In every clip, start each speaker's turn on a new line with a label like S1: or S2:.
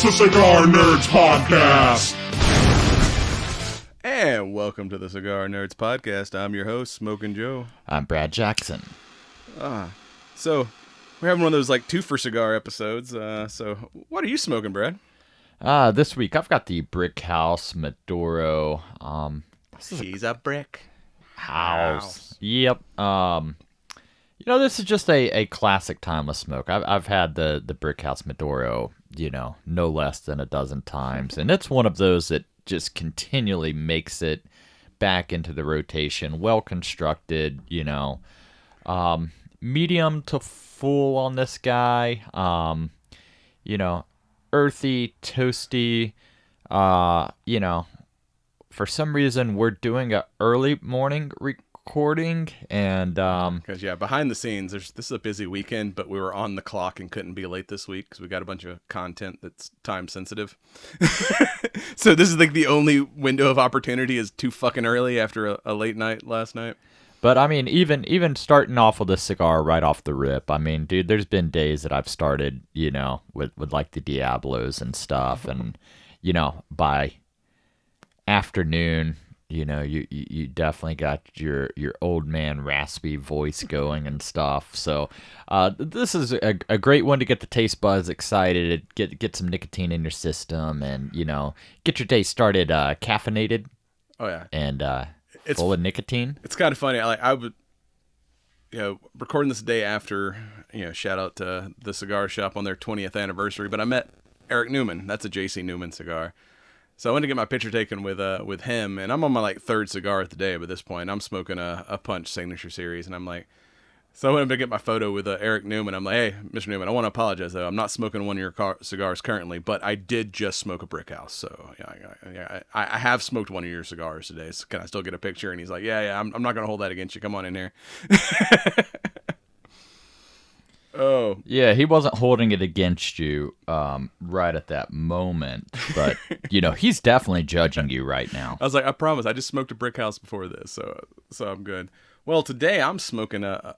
S1: The Cigar Nerds Podcast.
S2: And welcome to the Cigar Nerds Podcast. I'm your host, Smokin' Joe.
S3: I'm Brad Jackson.
S2: So, we're having one of those like two for cigar episodes. So, what are you smoking, Brad?
S3: This week I've got the Brickhouse Maduro.
S2: She's a brick
S3: house. Yep. This is just a classic timeless smoke. I've had the Brickhouse Maduro, no less than a dozen times, and it's one of those that just continually makes it back into the rotation. Well constructed, medium to full on this guy. Earthy, toasty. For some reason we're doing a early morning recording, and
S2: because behind the scenes, this is a busy weekend, but we were on the clock and couldn't be late this week because we got a bunch of content that's time sensitive. So this is like the only window of opportunity is too fucking early after a late night last night.
S3: But I mean, even starting off with a cigar right off the rip, I mean, dude, there's been days that I've started, with like the Diablos and stuff, and by afternoon, you definitely got your old man raspy voice going and stuff. So this is a great one to get the taste buds excited, get some nicotine in your system, and get your day started caffeinated.
S2: Oh yeah,
S3: and it's full of nicotine.
S2: It's kind of funny. I would, recording this day after, shout out to the cigar shop on their 20th anniversary. But I met Eric Newman. That's a JC Newman cigar. So I went to get my picture taken with him, and I'm on my third cigar of the day. But at this point, I'm smoking a Punch Signature Series, and I'm like, so I went to get my photo with Eric Newman. I'm like, hey, Mr. Newman, I want to apologize though. I'm not smoking one of your cigars currently, but I did just smoke a Brickhouse. So I have smoked one of your cigars today. So can I still get a picture? And he's like, yeah, I'm not gonna hold that against you. Come on in here. Oh
S3: yeah, he wasn't holding it against you right at that moment, but he's definitely judging you right now.
S2: I was like, I promise, I just smoked a Brickhouse before this, so I'm good. Well, today I'm smoking a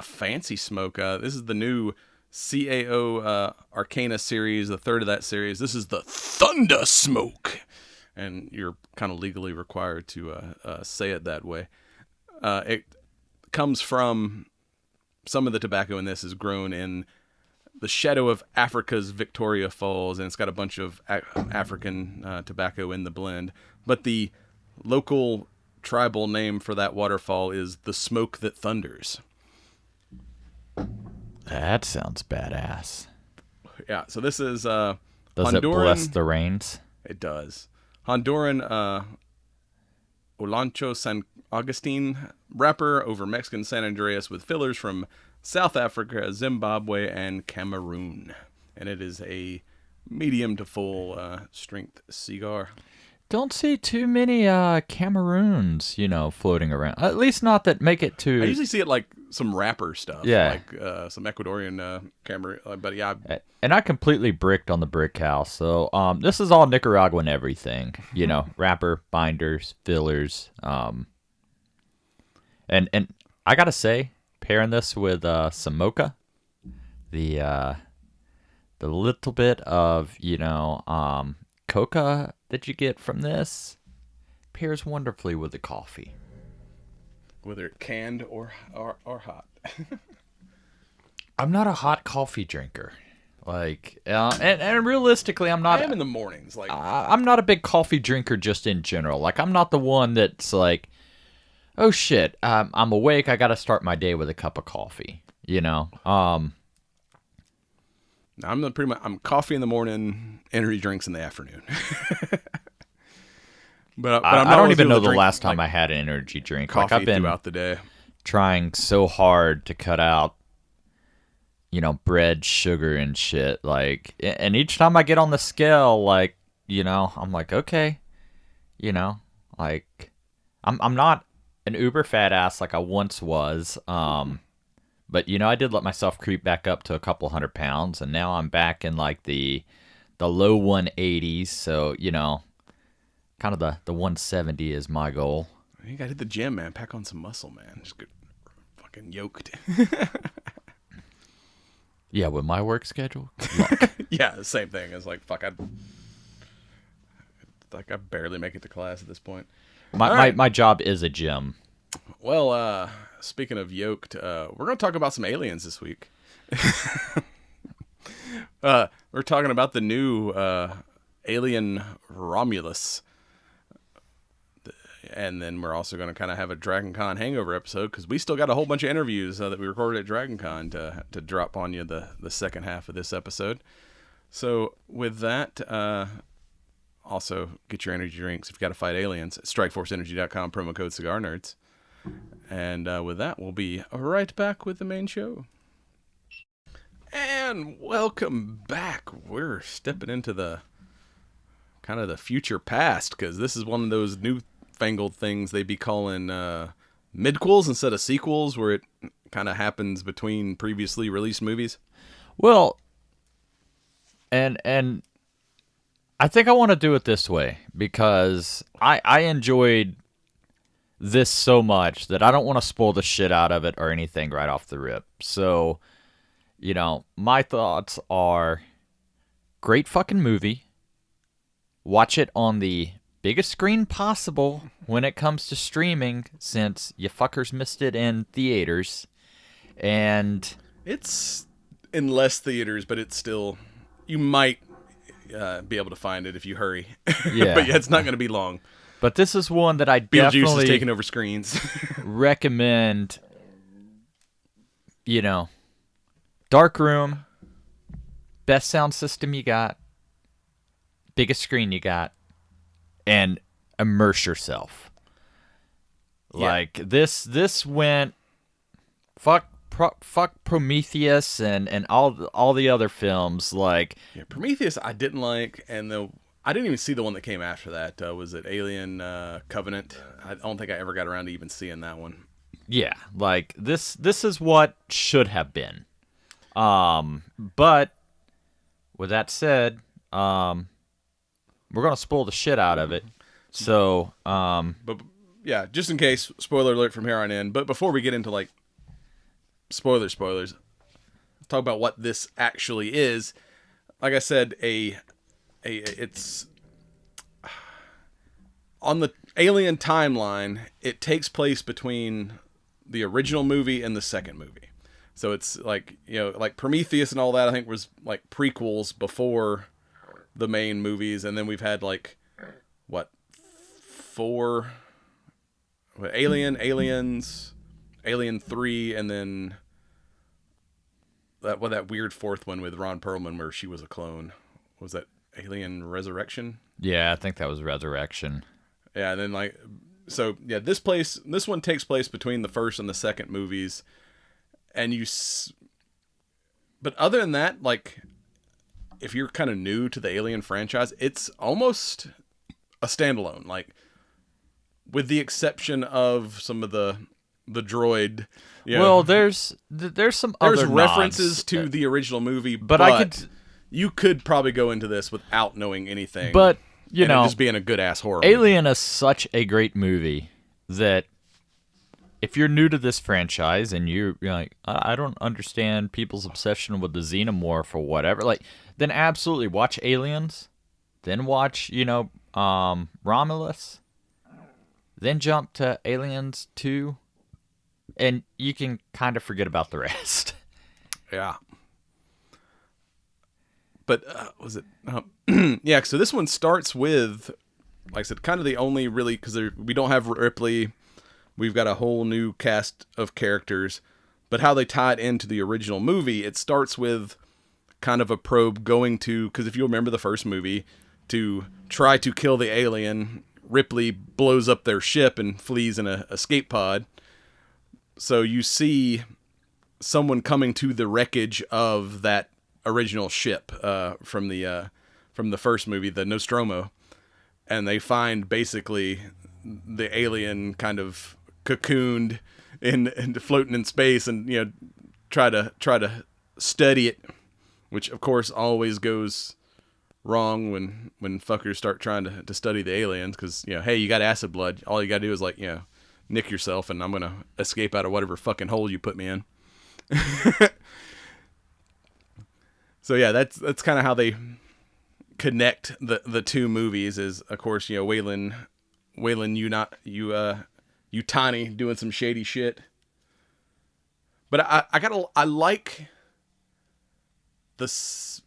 S2: fancy smoke. This is the new CAO Acana series, the third of that series. This is the Thunder Smoke, and you're kind of legally required to say it that way. It comes from. Some of the tobacco in this is grown in the shadow of Africa's Victoria Falls, and it's got a bunch of African tobacco in the blend. But the local tribal name for that waterfall is the Smoke That Thunders.
S3: That sounds badass.
S2: Yeah, so this is
S3: Does
S2: Honduran,
S3: it bless the rains?
S2: It does. Honduran Olancho San Agustin wrapper over Mexican San Andreas with fillers from South Africa, Zimbabwe, and Cameroon. And it is a medium to full strength cigar.
S3: Don't see too many Cameroons, floating around. At least not that make it to...
S2: I usually see it like some wrapper stuff.
S3: Yeah.
S2: Like some Ecuadorian Cameroon. But yeah.
S3: And I completely bricked on the Brickhouse. So this is all Nicaraguan everything. Wrapper, binders, fillers. And I got to say, pairing this with some mocha, the little bit of, coca that you get from this pairs wonderfully with the coffee.
S2: Whether canned or hot.
S3: I'm not a hot coffee drinker. And realistically, I'm not.
S2: I am in the mornings.
S3: I'm not a big coffee drinker just in general. I'm not the one that's like, oh shit, I'm awake. I got to start my day with a cup of coffee.
S2: I'm coffee in the morning, energy drinks in the afternoon. but
S3: I don't even know the last time I had an energy drink.
S2: Coffee
S3: I've been
S2: throughout the day.
S3: Trying so hard to cut out, bread, sugar, and shit. And each time I get on the scale, I'm like, okay, I'm not an uber fat ass like I once was. But I did let myself creep back up to a couple 100 pounds, and now I'm back in the low 180s. So kind of the 170 is my goal.
S2: You gotta hit the gym, man. Pack on some muscle, man. Just get fucking yoked.
S3: Yeah, with my work schedule. Look,
S2: Yeah, the same thing. It's like, fuck, I barely make it to class at this point.
S3: my job is a gym.
S2: Well, speaking of yoked, we're going to talk about some aliens this week. We're talking about the new alien Romulus. And then we're also going to kind of have a Dragon Con hangover episode because we still got a whole bunch of interviews that we recorded at Dragon Con to drop on you the second half of this episode. So with that, also get your energy drinks if you got to fight aliens at strikeforceenergy.com, promo code Cigar Nerds. And with that, we'll be right back with the main show. And welcome back. We're stepping into the kind of the future past because this is one of those newfangled things they be calling midquels instead of sequels, where it kind of happens between previously released movies.
S3: Well, and I think I want to do it this way because I enjoyed this so much that I don't want to spoil the shit out of it or anything right off the rip. So, my thoughts are great fucking movie. Watch it on the biggest screen possible when it comes to streaming, since you fuckers missed it in theaters. And
S2: it's in less theaters, but it's still, you might be able to find it if you hurry.
S3: Yeah.
S2: But yeah, it's not going to be long.
S3: But this is one that I
S2: Beetlejuice
S3: definitely
S2: is taking over screens.
S3: recommend. Dark room, best sound system you got, biggest screen you got, and immerse yourself.
S2: Yeah.
S3: Like this went fuck Prometheus and all the other films. Like,
S2: Yeah, Prometheus I didn't like, and I didn't even see the one that came after that. Was it Alien Covenant? I don't think I ever got around to even seeing that one.
S3: yeah, like this is what should have been. But with that said, we're gonna spoil the shit out of it. So,
S2: But yeah, just in case, spoiler alert from here on in. But before we get into like spoilers, let's talk about what this actually is. Like I said, it's on the Alien timeline. It takes place between the original movie and the second movie. So it's like, like Prometheus and all that, I think was like prequels before the main movies. And then we've had like, four Aliens, Alien 3, and then that weird fourth one with Ron Perlman where she was a clone. Was that Alien Resurrection?
S3: yeah, I think that was Resurrection.
S2: Yeah, and then this one takes place between the first and the second movies. And but other than that, like, if you're kind of new to the Alien franchise, it's almost a standalone, like, with the exception of some of the droid.
S3: Well, there's some other
S2: references
S3: nods.
S2: to the original movie,
S3: but
S2: you could probably go into this without knowing anything.
S3: But
S2: it just being a good ass horror
S3: Alien is such a great movie that if you're new to this franchise and you're like, I don't understand people's obsession with the xenomorph or whatever, like, then absolutely watch Aliens, then watch, Romulus, then jump to Aliens 2, and you can kind of forget about the rest.
S2: Yeah. But was it? Yeah, so this one starts with, like I said, kind of the only really, because we don't have Ripley. We've got a whole new cast of characters, but how they tie it into the original movie, it starts with kind of a probe going to, because if you remember the first movie, to try to kill the alien, Ripley blows up their ship and flees in a escape pod. So you see someone coming to the wreckage of that original ship from the first movie, the Nostromo, and they find basically the alien kind of cocooned and floating in space, and try to study it, which of course always goes wrong when fuckers start trying to study the aliens, because hey, you got acid blood, all you gotta do is nick yourself and I'm gonna escape out of whatever fucking hole you put me in. So yeah, that's kind of how they connect the two movies. Is of course Waylon, you Tiny doing some shady shit. But I like this.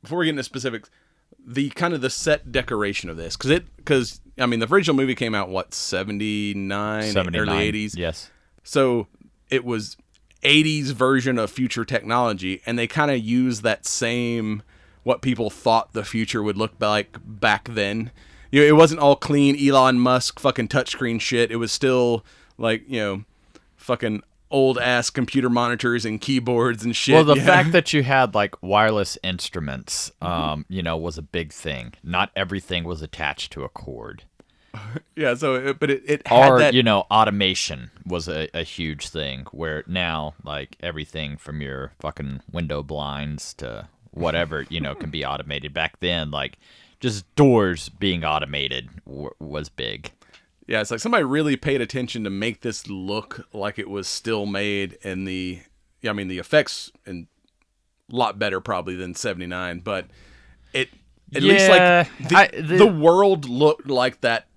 S2: Before we get into specifics, the kind of the set decoration of this, because I mean the original movie came out what 79, early 80s.
S3: Yes.
S2: So it was 80s version of future technology, and they kind of used that same what people thought the future would look like back then. It wasn't all clean Elon Musk fucking touchscreen shit. It was still like fucking old ass computer monitors and keyboards and shit.
S3: Well, the fact that you had like wireless instruments, was a big thing. Not everything was attached to a cord.
S2: Yeah, so it had that,
S3: automation was a huge thing. Where now, like everything from your fucking window blinds to whatever can be automated. Back then, like just doors being automated was big.
S2: Yeah, it's like somebody really paid attention to make this look like it was still made in the effects and a lot better probably than 79, but at least like the world looked like that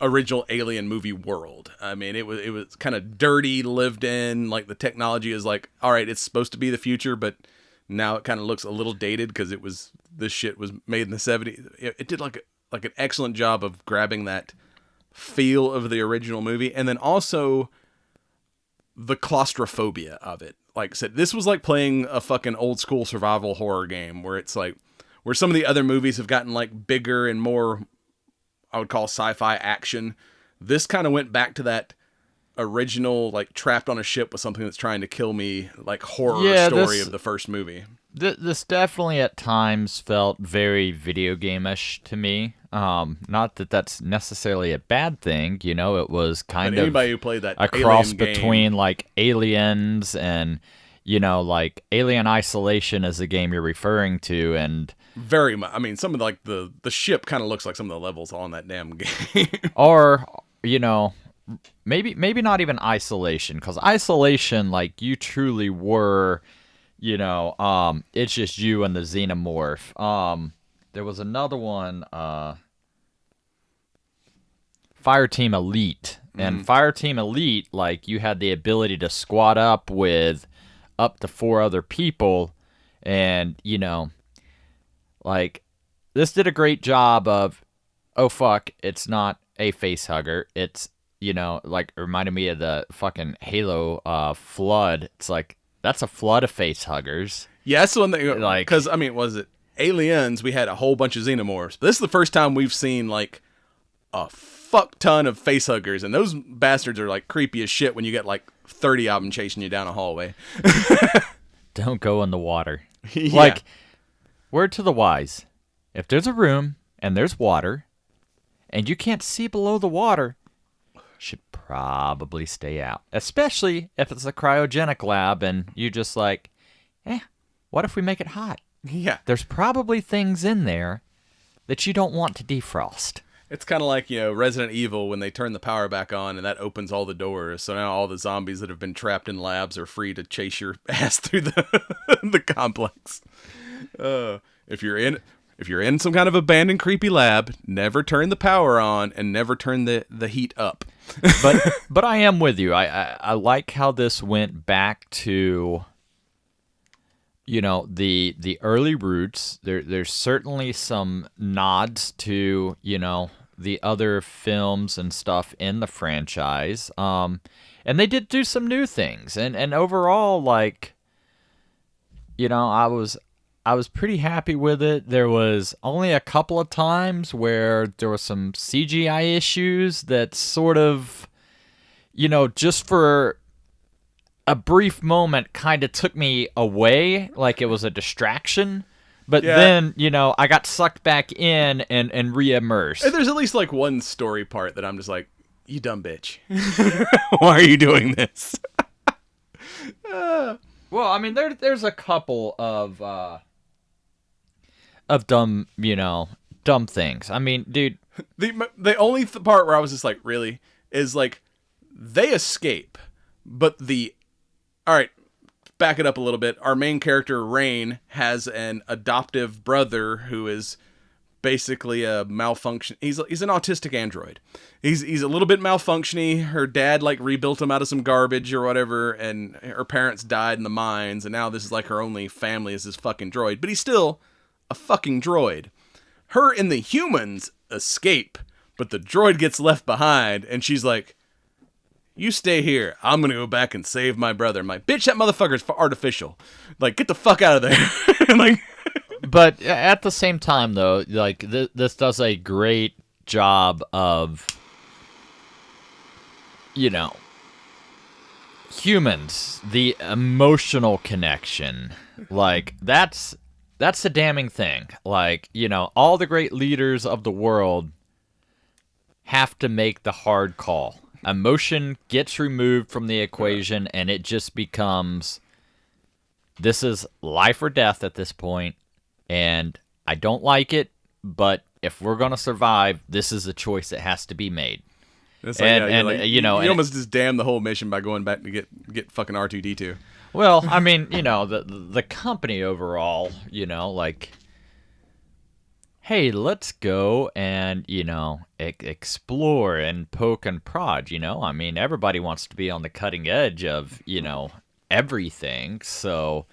S2: original Alien movie world. I mean, it was kind of dirty, lived in, like the technology is like, all right, it's supposed to be the future, but now it kind of looks a little dated because this shit was made in the 70s. It did like an excellent job of grabbing that feel of the original movie, and then also the claustrophobia of it. Like I said, this was like playing a fucking old school survival horror game where it's like where some of the other movies have gotten like bigger and more, I would call sci-fi action. This kind of went back to that original like trapped on a ship with something that's trying to kill me like horror story of the first movie.
S3: This definitely at times felt very video game-ish to me. Not that that's necessarily a bad thing, it was kind of
S2: anybody who played that
S3: a cross
S2: Alien
S3: between
S2: game,
S3: like Aliens and like Alien Isolation is the game you're referring to, and
S2: very much. I mean, some of like the ship kind of looks like some of the levels on that damn game.
S3: Or maybe not even Isolation, because Isolation, like you truly were, it's just you and the xenomorph. There was another one, Fireteam Elite. And Fireteam Elite, like, you had the ability to squad up with up to 4 other people. And, like, this did a great job of, oh, fuck, it's not a face hugger. It's, like, it reminded me of the fucking Halo flood. It's like, that's a flood of face huggers.
S2: Yeah, that's the one that, like, because, I mean, was it Aliens? We had a whole bunch of xenomorphs. But this is the first time we've seen, like, a fuck ton of face huggers. And those bastards are, like, creepy as shit when you get, like, 30 of them chasing you down a hallway.
S3: Don't go in the water.
S2: Yeah.
S3: Like, word to the wise. If there's a room and there's water and you can't see below the water, should probably stay out. Especially if it's a cryogenic lab and you just like, what if we make it hot?
S2: Yeah.
S3: There's probably things in there that you don't want to defrost.
S2: It's kind of like, Resident Evil when they turn the power back on and that opens all the doors. So now all the zombies that have been trapped in labs are free to chase your ass through the complex. If you're in some kind of abandoned creepy lab, never turn the power on and never turn the heat up.
S3: But I am with you. I like how this went back to the early roots. There's certainly some nods to the other films and stuff in the franchise. And they did do some new things. And overall, like, I was pretty happy with it. There was only a couple of times where there were some CGI issues that sort of, just for a brief moment kind of took me away, like it was a distraction. But then, I got sucked back in and re-immersed.
S2: There's at least like one story part that I'm just like, you dumb bitch. Why are you doing this?
S3: Well, I mean, there's a couple of dumb, dumb things. I mean, dude.
S2: The only part where I was just like, really, is like, they escape, but all right, back it up a little bit. Our main character, Rain, has an adoptive brother who is basically a malfunction. He's an autistic android. He's a little bit malfunctiony. Her dad like rebuilt him out of some garbage or whatever, and her parents died in the mines, and now this is like her only family is this fucking droid. But he's still a fucking droid. Her and the humans escape, but the droid gets left behind, and she's like, "You stay here. I'm gonna go back and save my brother." I'm like, "Bitch, that motherfucker's artificial. Like, get the fuck out of there." Like.
S3: But at the same time, though, like this does a great job of, you know, humans, the emotional connection. Like that's the damning thing. Like, you know, all the great leaders of the world have to make the hard call. Emotion gets removed from the equation, and it just becomes, this is life or death at this point. And I don't like it, but if we're gonna survive, this is a choice that has to be made.
S2: It's like, you almost just damn the whole mission by going back to get fucking R2-D2.
S3: Well, I mean, you know, the company overall, you know, like, hey, let's go and, you know, explore and poke and prod. You know, I mean, everybody wants to be on the cutting edge of, you know, everything. So,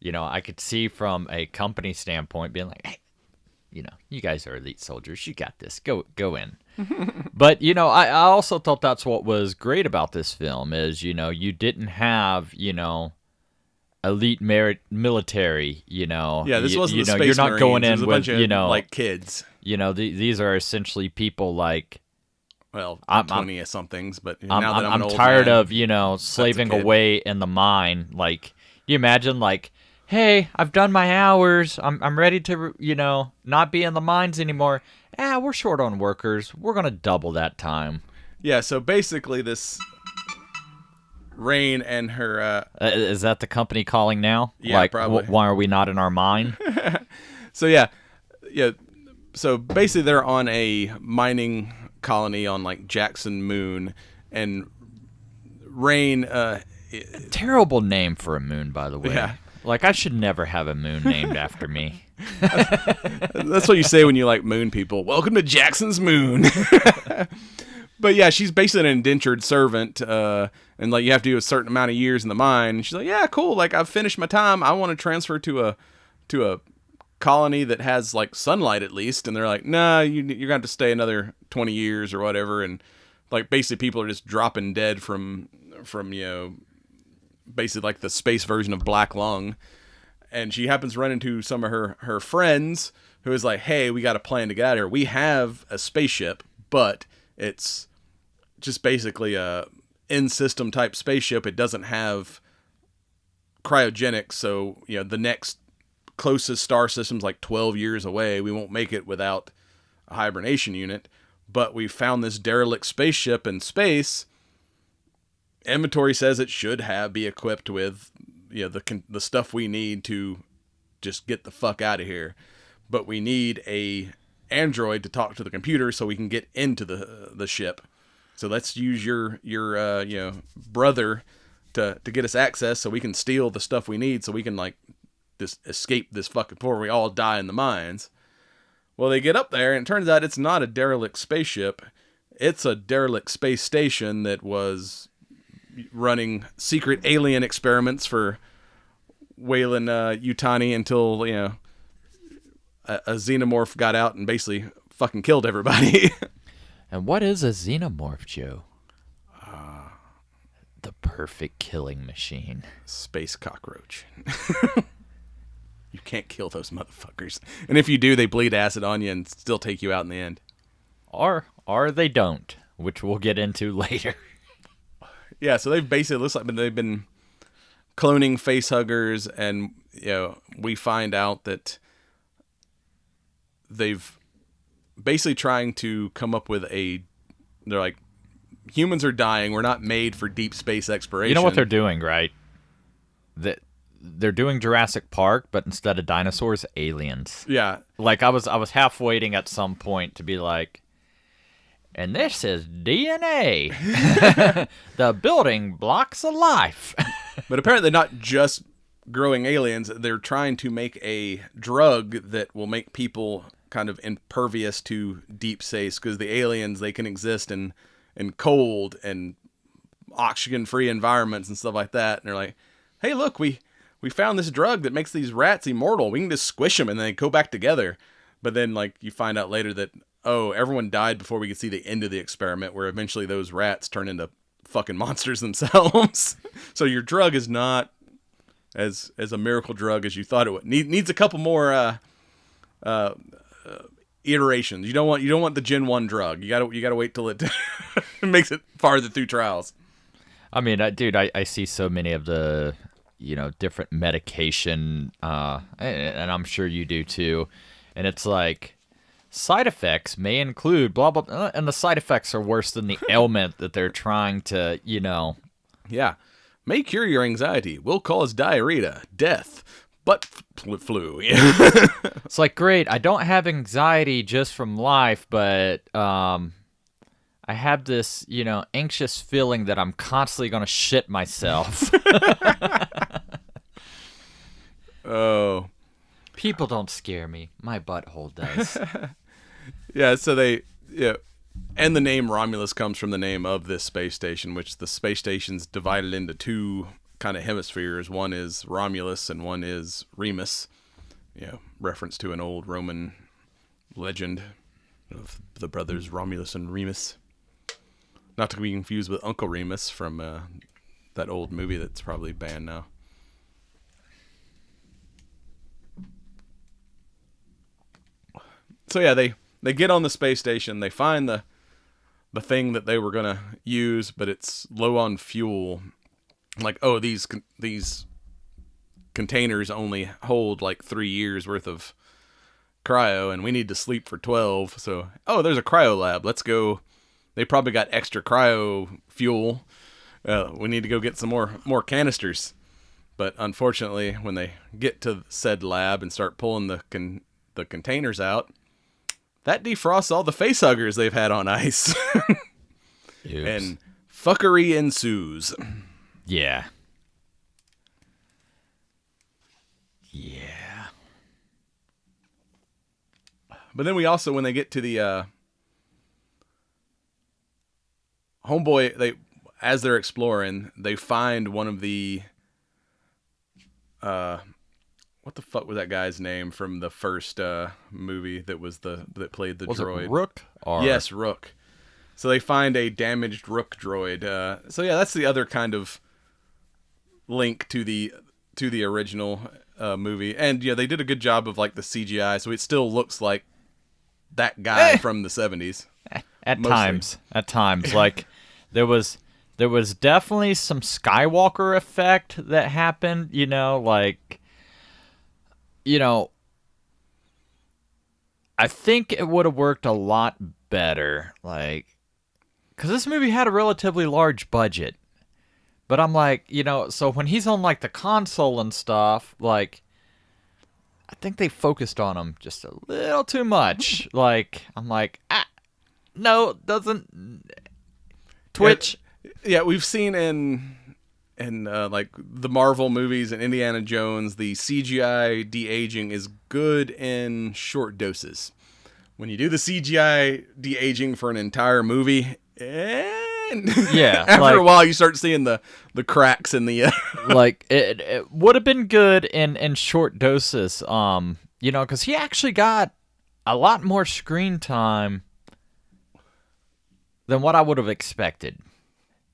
S3: you know, I could see from a company standpoint being like, hey, you know, you guys are elite soldiers. You got this. Go in. But, you know, I also thought that's what was great about this film is, you know, you didn't have, you know, elite military, you know.
S2: Yeah, this wasn't the
S3: know,
S2: Space
S3: you're not
S2: Marines.
S3: going
S2: It
S3: in
S2: was a
S3: with,
S2: bunch of,
S3: you know,
S2: like kids.
S3: You know, these are essentially people like,
S2: well, 20-somethings, but now that I'm an old
S3: tired
S2: man,
S3: of, you know, slaving
S2: kid.
S3: away in the mine. Like, you imagine, like, hey, I've done my hours. I'm ready to, you know, not be in the mines anymore. We're short on workers. We're going to double that time.
S2: Yeah, so basically this Rain and her...
S3: is that the company calling now?
S2: Yeah,
S3: like,
S2: probably.
S3: Why are we not in our mine?
S2: So, yeah. So basically they're on a mining colony on, like, Jackson Moon, and Rain...
S3: Terrible name for a moon, by the way.
S2: Yeah.
S3: Like, I should never have a moon named after me.
S2: That's what you say when you like moon people. Welcome to Jackson's Moon. But yeah, she's basically an indentured servant, and like you have to do a certain amount of years in the mine. And she's like, yeah, cool. Like I've finished my time. I want to transfer to a colony that has like sunlight at least. And they're like, nah, you're gonna have to stay another 20 years or whatever. And like basically people are just dropping dead from you know, basically like the space version of Black Lung. And she happens to run into some of her friends who is like, hey, we got a plan to get out of here. We have a spaceship, but it's just basically a in-system type spaceship. It doesn't have cryogenics, so you know the next closest star system's like 12 years away. We won't make it without a hibernation unit. But we found this derelict spaceship in space. Inventory says it should be equipped with, you know, the stuff we need to just get the fuck out of here. But we need a android to talk to the computer so we can get into the ship. So let's use your you know, brother to get us access so we can steal the stuff we need so we can like just escape this fucking before we all die in the mines. Well, they get up there and it turns out it's not a derelict spaceship. It's a derelict space station that was running secret alien experiments for Wayland Yutani until, you know, a xenomorph got out and basically fucking killed everybody.
S3: And what is a xenomorph, Joe? The perfect killing machine.
S2: Space cockroach. You can't kill those motherfuckers. And if you do, they bleed acid on you and still take you out in the end.
S3: Or they don't, which we'll get into later.
S2: Yeah, so they've basically, looks like they've been cloning facehuggers, and you know, we find out that they've basically trying to come up with they're like, humans are dying. We're not made for deep space exploration.
S3: You know what they're doing, right? They're doing Jurassic Park, but instead of dinosaurs, aliens.
S2: Yeah.
S3: Like I was half waiting at some point to be like, and this is DNA. The building blocks of life.
S2: But apparently not just growing aliens. They're trying to make a drug that will make people kind of impervious to deep space, because the aliens, they can exist in cold and oxygen-free environments and stuff like that. And they're like, hey, look, we found this drug that makes these rats immortal. We can just squish them and then go back together. But then, like, you find out later that, oh, everyone died before we could see the end of the experiment, where eventually those rats turn into fucking monsters themselves. So your drug is not as a miracle drug as you thought it would. Needs a couple more iterations. You don't want the Gen 1 drug. You gotta wait till it makes it farther through trials.
S3: I mean, dude, I see so many of the, different medication, and I'm sure you do too. And it's like, side effects may include blah, blah, blah, and the side effects are worse than the ailment that they're trying to,
S2: Yeah. May cure your anxiety. Will cause diarrhea, death, butt flu.
S3: It's like, great, I don't have anxiety just from life, but I have this, anxious feeling that I'm constantly going to shit myself.
S2: Oh.
S3: People don't scare me. My butthole does.
S2: Yeah, so and the name Romulus comes from the name of this space station, which the space station's divided into two kind of hemispheres. One is Romulus and one is Remus. Reference to an old Roman legend of the brothers Romulus and Remus. Not to be confused with Uncle Remus from that old movie that's probably banned now. So yeah, they get on the space station. They find the thing that they were gonna use, but it's low on fuel. Like, oh, these containers only hold like 3 years worth of cryo, and we need to sleep for 12. So, oh, there's a cryo lab. Let's go. They probably got extra cryo fuel. We need to go get some more canisters. But unfortunately, when they get to said lab and start pulling the containers out, that defrosts all the facehuggers they've had on ice. And fuckery ensues.
S3: Yeah. Yeah.
S2: But then we also, when they get to the homeboy, as they're exploring, they find one of the what the fuck was that guy's name from the first movie that played the droid?
S3: It Rook?
S2: Yes, Rook. So they find a damaged Rook droid. So yeah, that's the other kind of link to the original movie. And yeah, they did a good job of like the CGI, so it still looks like that guy from the 70s.
S3: At times, like there was definitely some Skywalker effect that happened. I think it would have worked a lot better, because this movie had a relatively large budget. But I'm like, so when he's on like the console and stuff, like, I think they focused on him just a little too much. I'm like, no, doesn't Twitch.
S2: Yeah, we've seen in like the Marvel movies and Indiana Jones, the CGI de-aging is good in short doses. When you do the CGI de-aging for an entire movie,
S3: yeah,
S2: after a while you start seeing the cracks in the
S3: it would have been good in short doses, because he actually got a lot more screen time than what I would have expected.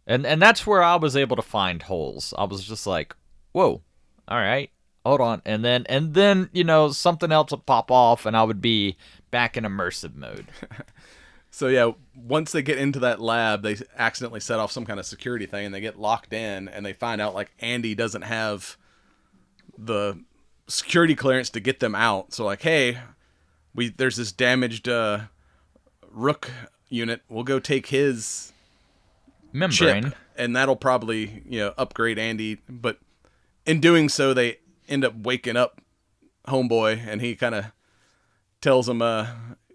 S3: And that's where I was able to find holes. I was just like, whoa, all right, hold on. And then something else would pop off and I would be back in immersive mode.
S2: So yeah, once they get into that lab, they accidentally set off some kind of security thing and they get locked in, and they find out like Andy doesn't have the security clearance to get them out. So like, hey, there's this damaged Rook unit. We'll go take his
S3: membrane
S2: chip, and that'll probably upgrade Andy. But in doing so, they end up waking up homeboy, and he kind of tells him,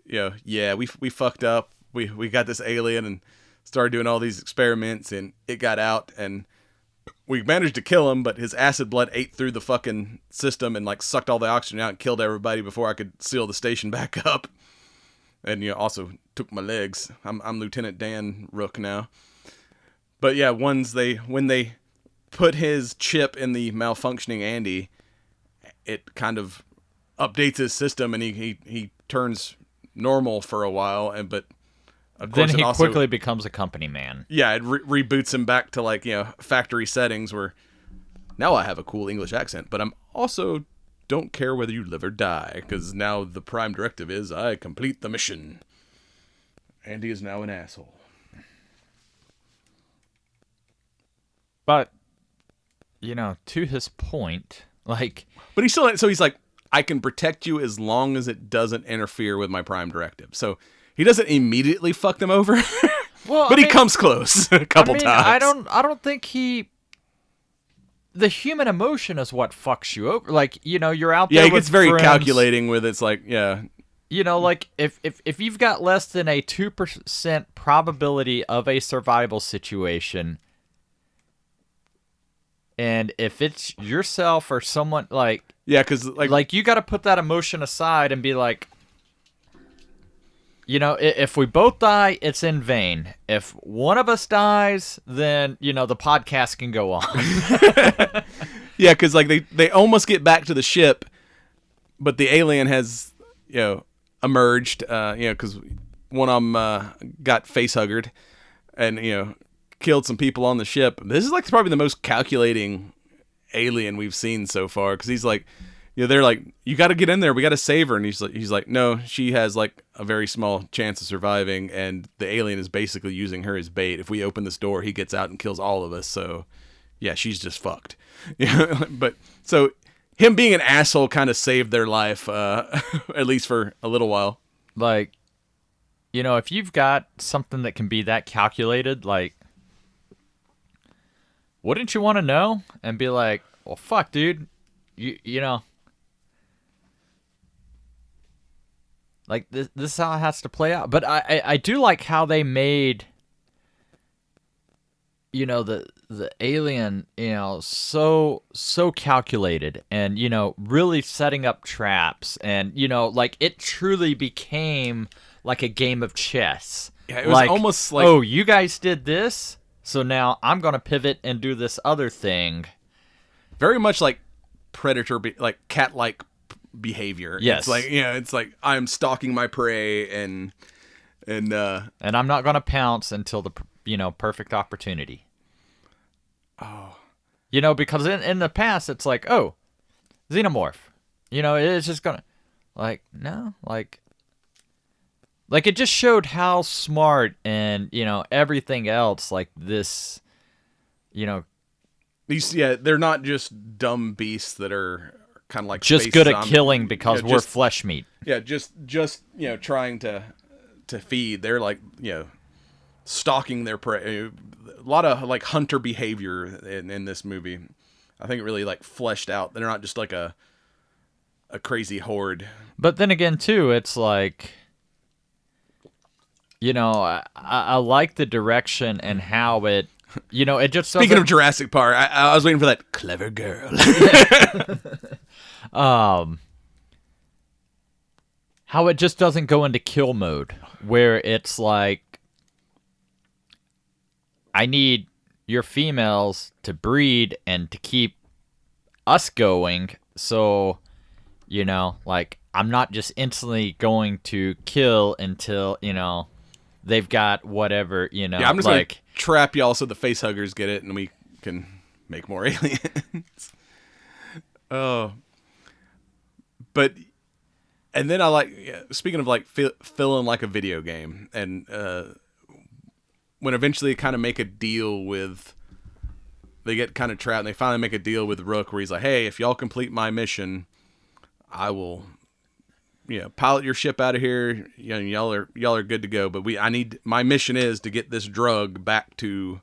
S2: yeah, we fucked up. We got this alien and started doing all these experiments, and it got out, and we managed to kill him, but his acid blood ate through the fucking system and like sucked all the oxygen out and killed everybody before I could seal the station back up. And also took my legs. I'm Lieutenant Dan Rook now. But yeah, when they put his chip in the malfunctioning Andy, it kind of updates his system and he turns normal for a while, but of course
S3: then he
S2: also,
S3: quickly becomes a company man.
S2: Yeah, it reboots him back to like factory settings where now I have a cool English accent, but I'm also don't care whether you live or die because now the prime directive is I complete the mission. Andy is now an asshole.
S3: But to his point, like,
S2: but he's like, I can protect you as long as it doesn't interfere with my prime directive. So he doesn't immediately fuck them over, but he comes close a couple times.
S3: I don't think the human emotion is what fucks you over. Like, you're out there.
S2: Yeah, he
S3: with
S2: gets very
S3: friends.
S2: calculating with it's like, yeah.
S3: Like if you've got less than a 2% probability of a survival situation, and if it's yourself or someone like,
S2: yeah, because
S3: like you got to put that emotion aside and be like, if we both die, it's in vain. If one of us dies, then the podcast can go on.
S2: Yeah, because like they almost get back to the ship, but the alien has emerged. Because one of them got face huggered, and killed some people on the ship. This is like probably the most calculating alien we've seen so far because he's like, they're like, you got to get in there, we got to save her, and he's like, no, she has like a very small chance of surviving, and the alien is basically using her as bait. If we open this door, he gets out and kills all of us. So yeah, she's just fucked. But so him being an asshole kind of saved their life, at least for a little while.
S3: Like, if you've got something that can be that calculated, like, wouldn't you want to know and be like, well, fuck, dude, like this is how it has to play out. But I do like how they made, the alien, so calculated and, really setting up traps and, like it truly became like a game of chess.
S2: Yeah, it was like, almost like,
S3: oh, you guys did this, so now I'm going to pivot and do this other thing.
S2: Very much like predator, like cat-like behavior.
S3: Yes.
S2: It's like, it's like I'm stalking my prey and
S3: I'm not going to pounce until the, perfect opportunity.
S2: Oh.
S3: Because in the past, it's like, oh, xenomorph. It's just going to, like, no, like it just showed how smart and, everything else, like this,
S2: These, they're not just dumb beasts that are kind of like
S3: just good at killing because we're flesh meat.
S2: Yeah, just trying to feed. They're like, stalking their prey. A lot of like hunter behavior in this movie. I think it really like fleshed out. They're not just like a crazy horde.
S3: But then again, too, it's like, I like the direction and how it, it just doesn't...
S2: Speaking of Jurassic Park, I was waiting for that clever girl.
S3: How it just doesn't go into kill mode, where it's like, I need your females to breed and to keep us going, so, like, I'm not just instantly going to kill until, they've got whatever,
S2: Yeah, I'm just like, going to trap y'all so the face huggers get it and we can make more aliens. Oh. But, and then I like, speaking of like feeling like a video game, and when eventually they kind of make a deal with, they get kind of trapped and they finally make a deal with Rook where he's like, hey, if y'all complete my mission, I will, pilot your ship out of here. Y'all are good to go. But my mission is to get this drug back to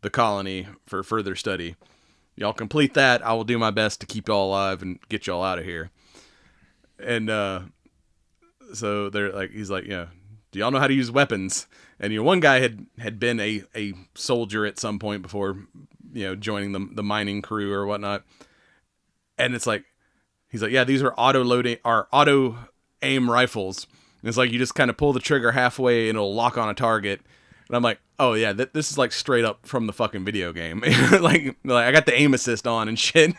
S2: the colony for further study. Y'all complete that, I will do my best to keep y'all alive and get y'all out of here. And so they're like, he's like, do y'all know how to use weapons? And one guy had been a soldier at some point before, joining the mining crew or whatnot. And it's like, he's like, yeah, these are auto aim rifles. And it's like, you just kind of pull the trigger halfway and it'll lock on a target. And I'm like, oh yeah, this is like straight up from the fucking video game. like I got the aim assist on and shit.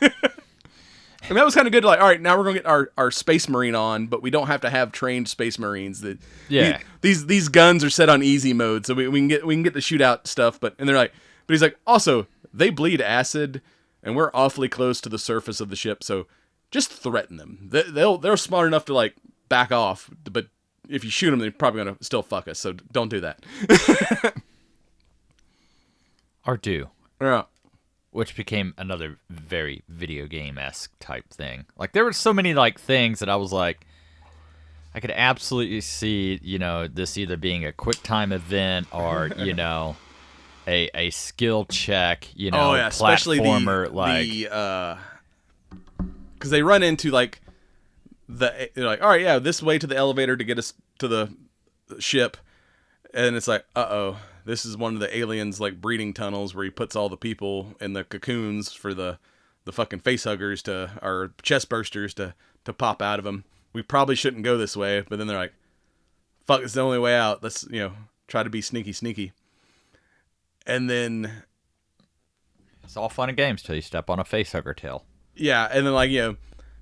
S2: And that was kind of good. Like, all right, now we're gonna get our Space Marine on, but we don't have to have trained Space Marines. These guns are set on easy mode, so we can get the shootout stuff. But he's like, also they bleed acid, and we're awfully close to the surface of the ship, so just threaten them. They're smart enough to like back off, but if you shoot them, they're probably gonna still fuck us. So don't do that.
S3: Or do.
S2: Yeah.
S3: Which became another very video game-esque type thing. Like, there were so many, like, things that I was like, I could absolutely see, this either being a quick time event or, a skill check,
S2: especially
S3: platformer,
S2: because they run into, like, they're like, all right, yeah, this way to the elevator to get us to the ship, and it's like, uh-oh. This is one of the aliens, like, breeding tunnels where he puts all the people in the cocoons for the fucking facehuggers or chest bursters to pop out of them. We probably shouldn't go this way, but then they're like, fuck, it's the only way out. Let's, try to be sneaky. And then...
S3: It's all fun and games till you step on a facehugger tail.
S2: Yeah, and then, like,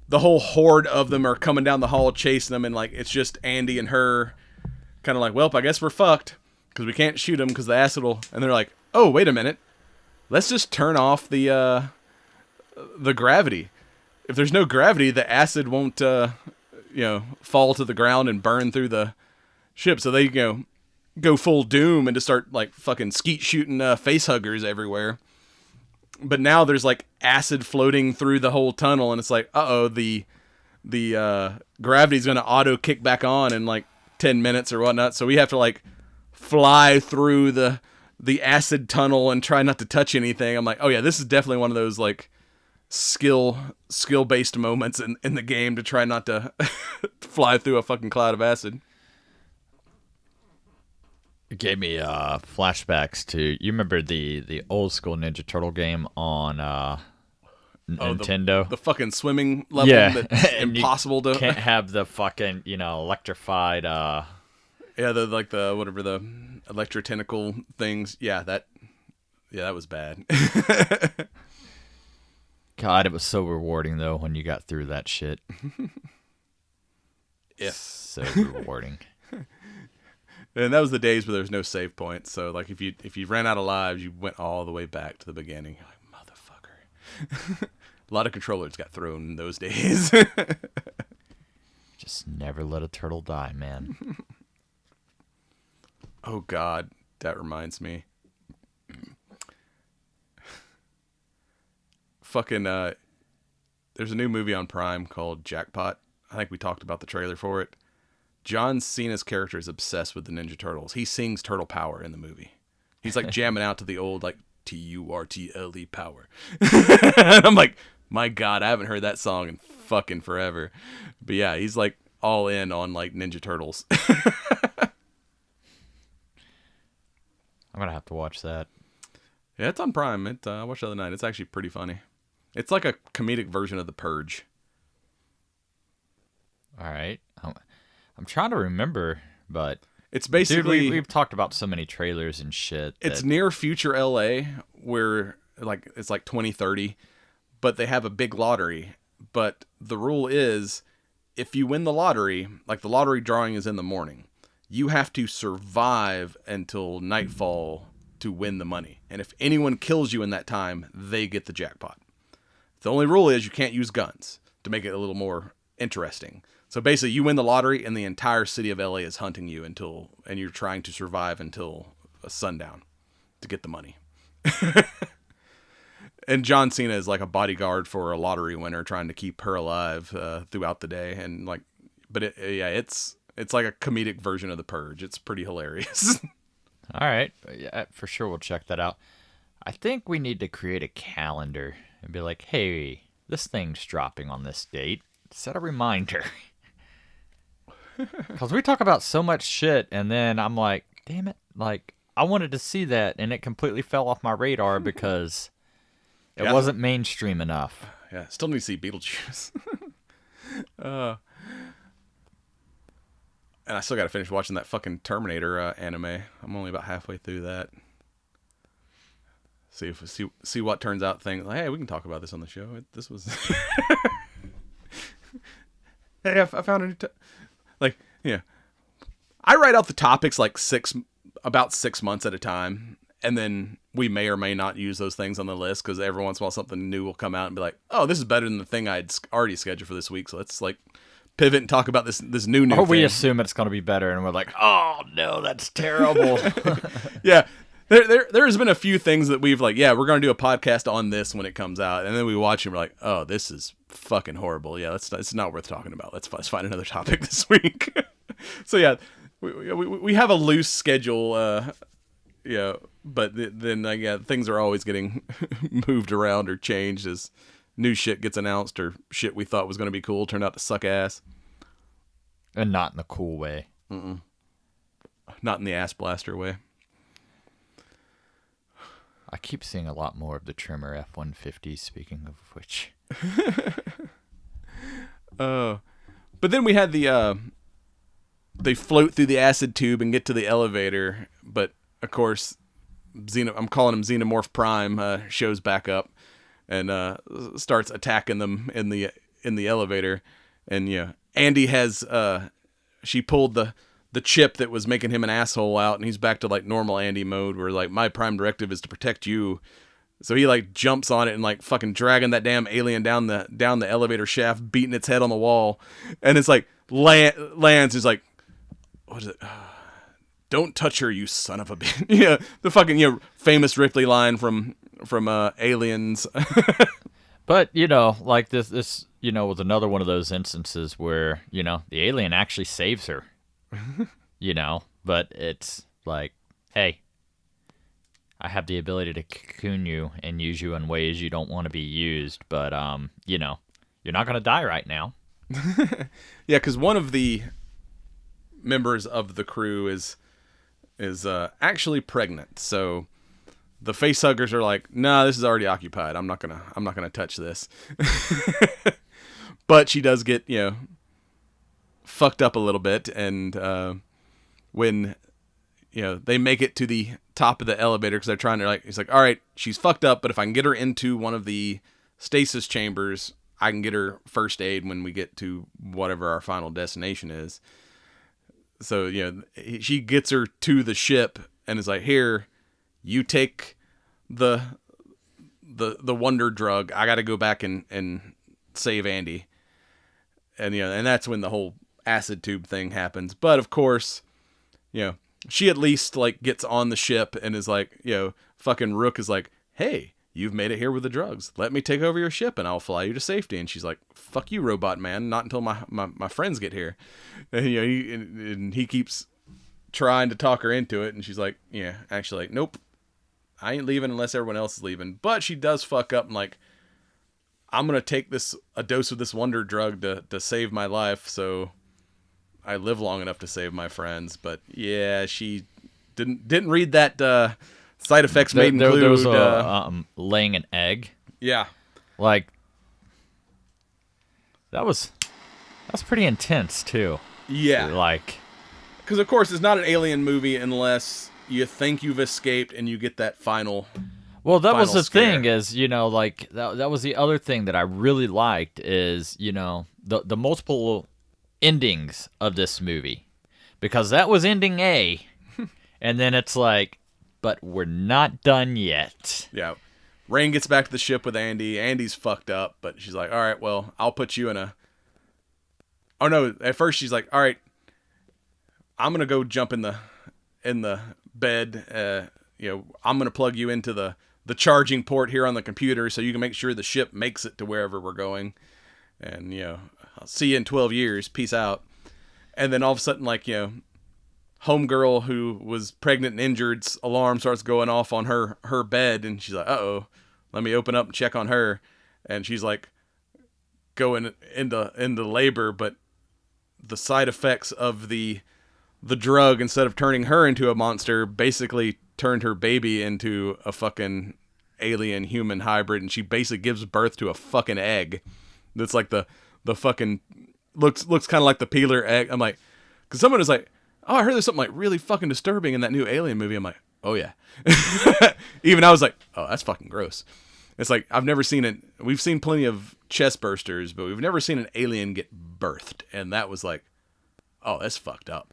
S2: the whole horde of them are coming down the hall chasing them, and, like, it's just Andy and her kind of like, well, I guess we're fucked. Because we can't shoot them because the acid will... And they're like, oh, wait a minute. Let's just turn off the gravity. If there's no gravity, the acid won't, fall to the ground and burn through the ship. So they, go full Doom and just start, like, fucking skeet shooting facehuggers everywhere. But now there's, like, acid floating through the whole tunnel. And it's like, uh-oh, the gravity's going to auto kick back on in, like, 10 minutes or whatnot. So we have to, like... fly through the acid tunnel and try not to touch anything. I'm like, oh yeah, this is definitely one of those like skill-based moments in the game to try not to fly through a fucking cloud of acid.
S3: It gave me flashbacks to, you remember the old school Ninja Turtle game on Nintendo?
S2: The fucking swimming level that's impossible to...
S3: Can't have the fucking, electrified...
S2: Yeah, the whatever the electrotentacle things. Yeah, that was bad.
S3: God, it was so rewarding though when you got through that shit. So rewarding.
S2: And that was the days where there was no save point. So like if you ran out of lives, you went all the way back to the beginning. You're like, motherfucker. A lot of controllers got thrown in those days.
S3: Just never let a turtle die, man.
S2: Oh, God, that reminds me. Fucking, there's a new movie on Prime called Jackpot. I think we talked about the trailer for it. John Cena's character is obsessed with the Ninja Turtles. He sings Turtle Power in the movie. He's like jamming out to the old, like, Turtle power. And I'm like, my God, I haven't heard that song in fucking forever. But yeah, he's like all in on, like, Ninja Turtles.
S3: I'm going to have to watch that.
S2: Yeah, it's on Prime. I watched it the other night. It's actually pretty funny. It's like a comedic version of The Purge.
S3: All right. I'm trying to remember, but...
S2: It's basically...
S3: Dude, we've talked about so many trailers and shit.
S2: It's near future LA, where like it's like 2030, but they have a big lottery. But the rule is, if you win the lottery, like the lottery drawing is in the morning, you have to survive until nightfall to win the money. And if anyone kills you in that time, they get the jackpot. The only rule is you can't use guns to make it a little more interesting. So basically, you win the lottery, and the entire city of LA is hunting you and you're trying to survive until sundown to get the money. And John Cena is like a bodyguard for a lottery winner, trying to keep her alive throughout the day. And like, but it's like a comedic version of The Purge. It's pretty hilarious.
S3: All right, yeah, for sure we'll check that out. I think we need to create a calendar and be like, hey, this thing's dropping on this date. Set a reminder. Because we talk about so much shit, and then I'm like, damn it, like, I wanted to see that, and it completely fell off my radar because It wasn't mainstream enough.
S2: Yeah, still need to see Beetlejuice. And I still got to finish watching that fucking Terminator anime. I'm only about halfway through that. See what turns out. Things like, hey, we can talk about this on the show. This was. Hey, I found a new. Like, yeah, I write out the topics like about 6 months at a time, and then we may or may not use those things on the list because every once in a while something new will come out and be like, oh, this is better than the thing I'd already scheduled for this week. So let's like pivot and talk about this new
S3: or we
S2: thing.
S3: assume it's going to be better, and we're like, oh no, that's terrible.
S2: Yeah. There's been a few things that we've like, yeah, we're going to do a podcast on this when it comes out. And then we watch and we're like, oh, this is fucking horrible. Yeah, it's not worth talking about. Let's find another topic this week. So yeah, we have a loose schedule, yeah, but then yeah, things are always getting moved around or changed as new shit gets announced or shit we thought was going to be cool turned out to suck ass.
S3: And not in the cool way.
S2: Not in the ass blaster way.
S3: I keep seeing a lot more of the Trimmer F-150, speaking of which.
S2: But then we had they float through the acid tube and get to the elevator, but of course, I'm calling him Xenomorph Prime, shows back up and starts attacking them in the elevator. And yeah, Andy has she pulled the chip that was making him an asshole out, and he's back to like normal Andy mode where like my prime directive is to protect you. So he like jumps on it and like fucking dragging that damn alien down the elevator shaft, beating its head on the wall, and it's like lands. He's like, what is it? Don't touch her, you son of a bitch. Yeah, the fucking famous Ripley line from Aliens.
S3: But like this was another one of those instances where the alien actually saves her. But it's like, hey, I have the ability to cocoon you and use you in ways you don't want to be used, but you're not gonna die right now.
S2: Yeah, because one of the members of the crew is actually pregnant, so the facehuggers are like, nah, this is already occupied. I'm not gonna touch this. But she does get fucked up a little bit, and when they make it to the top of the elevator because they're trying to he's like, all right, she's fucked up, but if I can get her into one of the stasis chambers, I can get her first aid when we get to whatever our final destination is. So she gets her to the ship and is like, here, you take the wonder drug. I got to go back and save Andy. And and that's when the whole acid tube thing happens. But of course, she at least like gets on the ship and is like, fucking Rook is like, hey, you've made it here with the drugs. Let me take over your ship and I'll fly you to safety. And she's like, fuck you, robot man. Not until my friends get here. And he keeps trying to talk her into it. And she's like, yeah, actually, like, nope, I ain't leaving unless everyone else is leaving. But she does fuck up and like, I'm going to take a dose of this wonder drug to save my life. So I live long enough to save my friends. But yeah, she didn't read that side effects may include.
S3: There was laying an egg.
S2: Yeah.
S3: Like, that's pretty intense too.
S2: Yeah.
S3: Like,
S2: because of course it's not an alien movie unless you think you've escaped and you get that final.
S3: Well, that was the
S2: scare.
S3: thing is, like that was the other thing that I really liked is, the multiple endings of this movie, because that was ending A, and then it's like, but we're not done yet.
S2: Yeah. Rain gets back to the ship with Andy. Andy's fucked up, but she's like, all right, well, I'll put you in a... Oh, no, at first she's like, all right, I'm going to go jump in the bed. I'm going to plug you into the charging port here on the computer so you can make sure the ship makes it to wherever we're going. And, I'll see you in 12 years. Peace out. And then all of a sudden, like, homegirl who was pregnant and injured's alarm starts going off on her bed, and she's like, uh-oh, let me open up and check on her. And she's like going into labor, but the side effects of the drug, instead of turning her into a monster, basically turned her baby into a fucking alien human hybrid, and she basically gives birth to a fucking egg. That's like the fucking looks kind of like the peeler egg. I'm like, because someone was like, oh, I heard there's something like really fucking disturbing in that new Alien movie. I'm like, oh yeah. Even I was like, oh, that's fucking gross. It's like, I've never seen it. We've seen plenty of chest bursters, but we've never seen an alien get birthed. And that was like, oh, that's fucked up.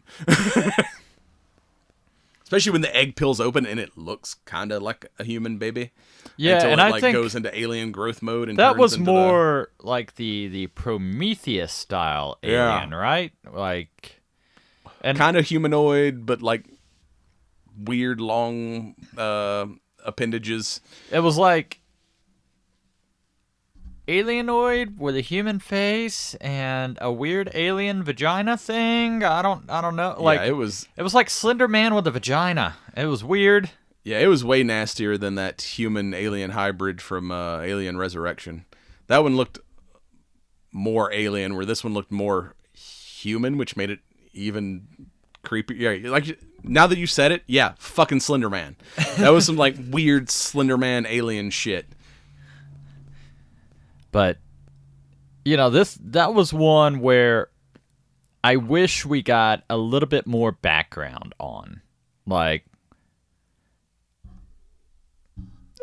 S2: Especially when the egg peels open and it looks kind of like a human baby.
S3: Yeah,
S2: until
S3: and
S2: it,
S3: I
S2: like,
S3: think
S2: goes into alien growth mode. And
S3: that
S2: turns
S3: was
S2: into
S3: more like the Prometheus style alien, right? Like, and
S2: kind of humanoid, but like weird long appendages.
S3: it was like alienoid with a human face and a weird alien vagina thing. I don't know. Like,
S2: Yeah, it was
S3: like Slender Man with a vagina. It was weird.
S2: Yeah, it was way nastier than that human-alien hybrid from Alien Resurrection. That one looked more alien, where this one looked more human, which made it even creepy. Yeah, like, now that you said it, yeah, fucking Slender Man. That was some, like, weird Slender Man alien shit.
S3: But, you know, that was one where I wish we got a little bit more background on. Like,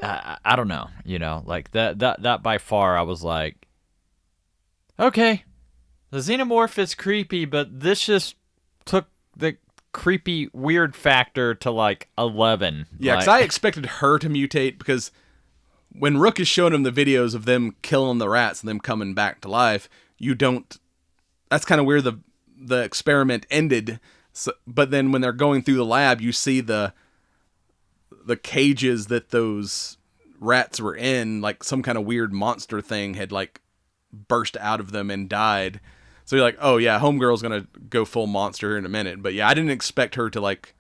S3: I don't know, you know, like that by far I was like, okay, the xenomorph is creepy, but this just took the creepy weird factor to like 11.
S2: Yeah, because I expected her to mutate, because when Rook is showing him the videos of them killing the rats and them coming back to life, you don't... That's kind of where the experiment ended. So, but then when they're going through the lab, you see the cages that those rats were in, like some kind of weird monster thing had like burst out of them and died. So you're like, oh yeah, Homegirl's gonna go full monster here in a minute. But yeah, I didn't expect her to like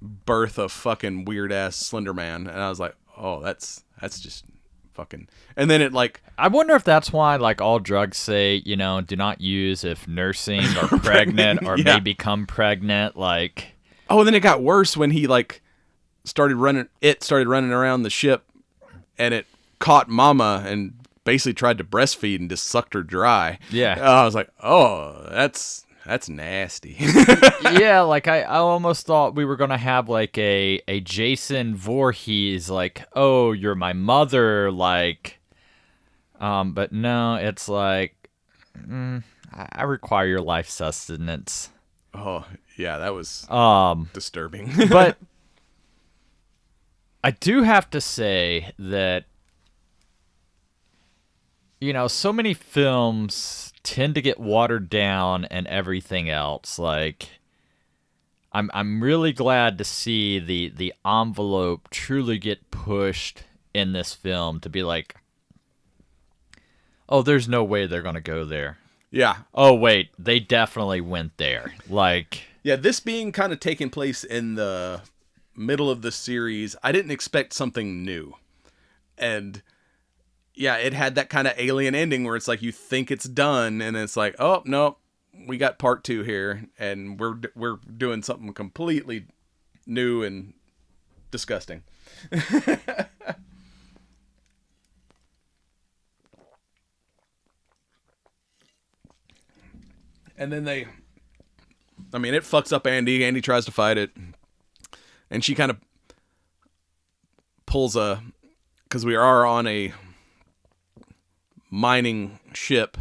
S2: birth a fucking weird ass Slender Man. And I was like, oh, that's just fucking... And then it like...
S3: I wonder if that's why like all drugs say, you know, do not use if nursing or pregnant or may become pregnant. Like,
S2: oh, and then it got worse when he like started running around the ship, and it caught Mama and basically tried to breastfeed and just sucked her dry.
S3: Yeah.
S2: I was like, oh, that's nasty.
S3: yeah, like I almost thought we were gonna have like a Jason Voorhees, like, oh, you're my mother, like, but no, it's like, I require your life sustenance.
S2: Oh yeah, that was disturbing.
S3: But I do have to say that, you know, so many films tend to get watered down and everything else. Like, I'm really glad to see the envelope truly get pushed in this film to be like, oh, there's no way they're gonna go there.
S2: Yeah.
S3: Oh wait, they definitely went there. Like,
S2: yeah, this being kind of taking place in the middle of the series, I didn't expect something new. And yeah, it had that kind of alien ending where it's like you think it's done, and it's like, oh no, we got part 2 here, and we're doing something completely new and disgusting. And then it fucks up Andy. Andy tries to fight it, and she kind of pulls because we are on a mining ship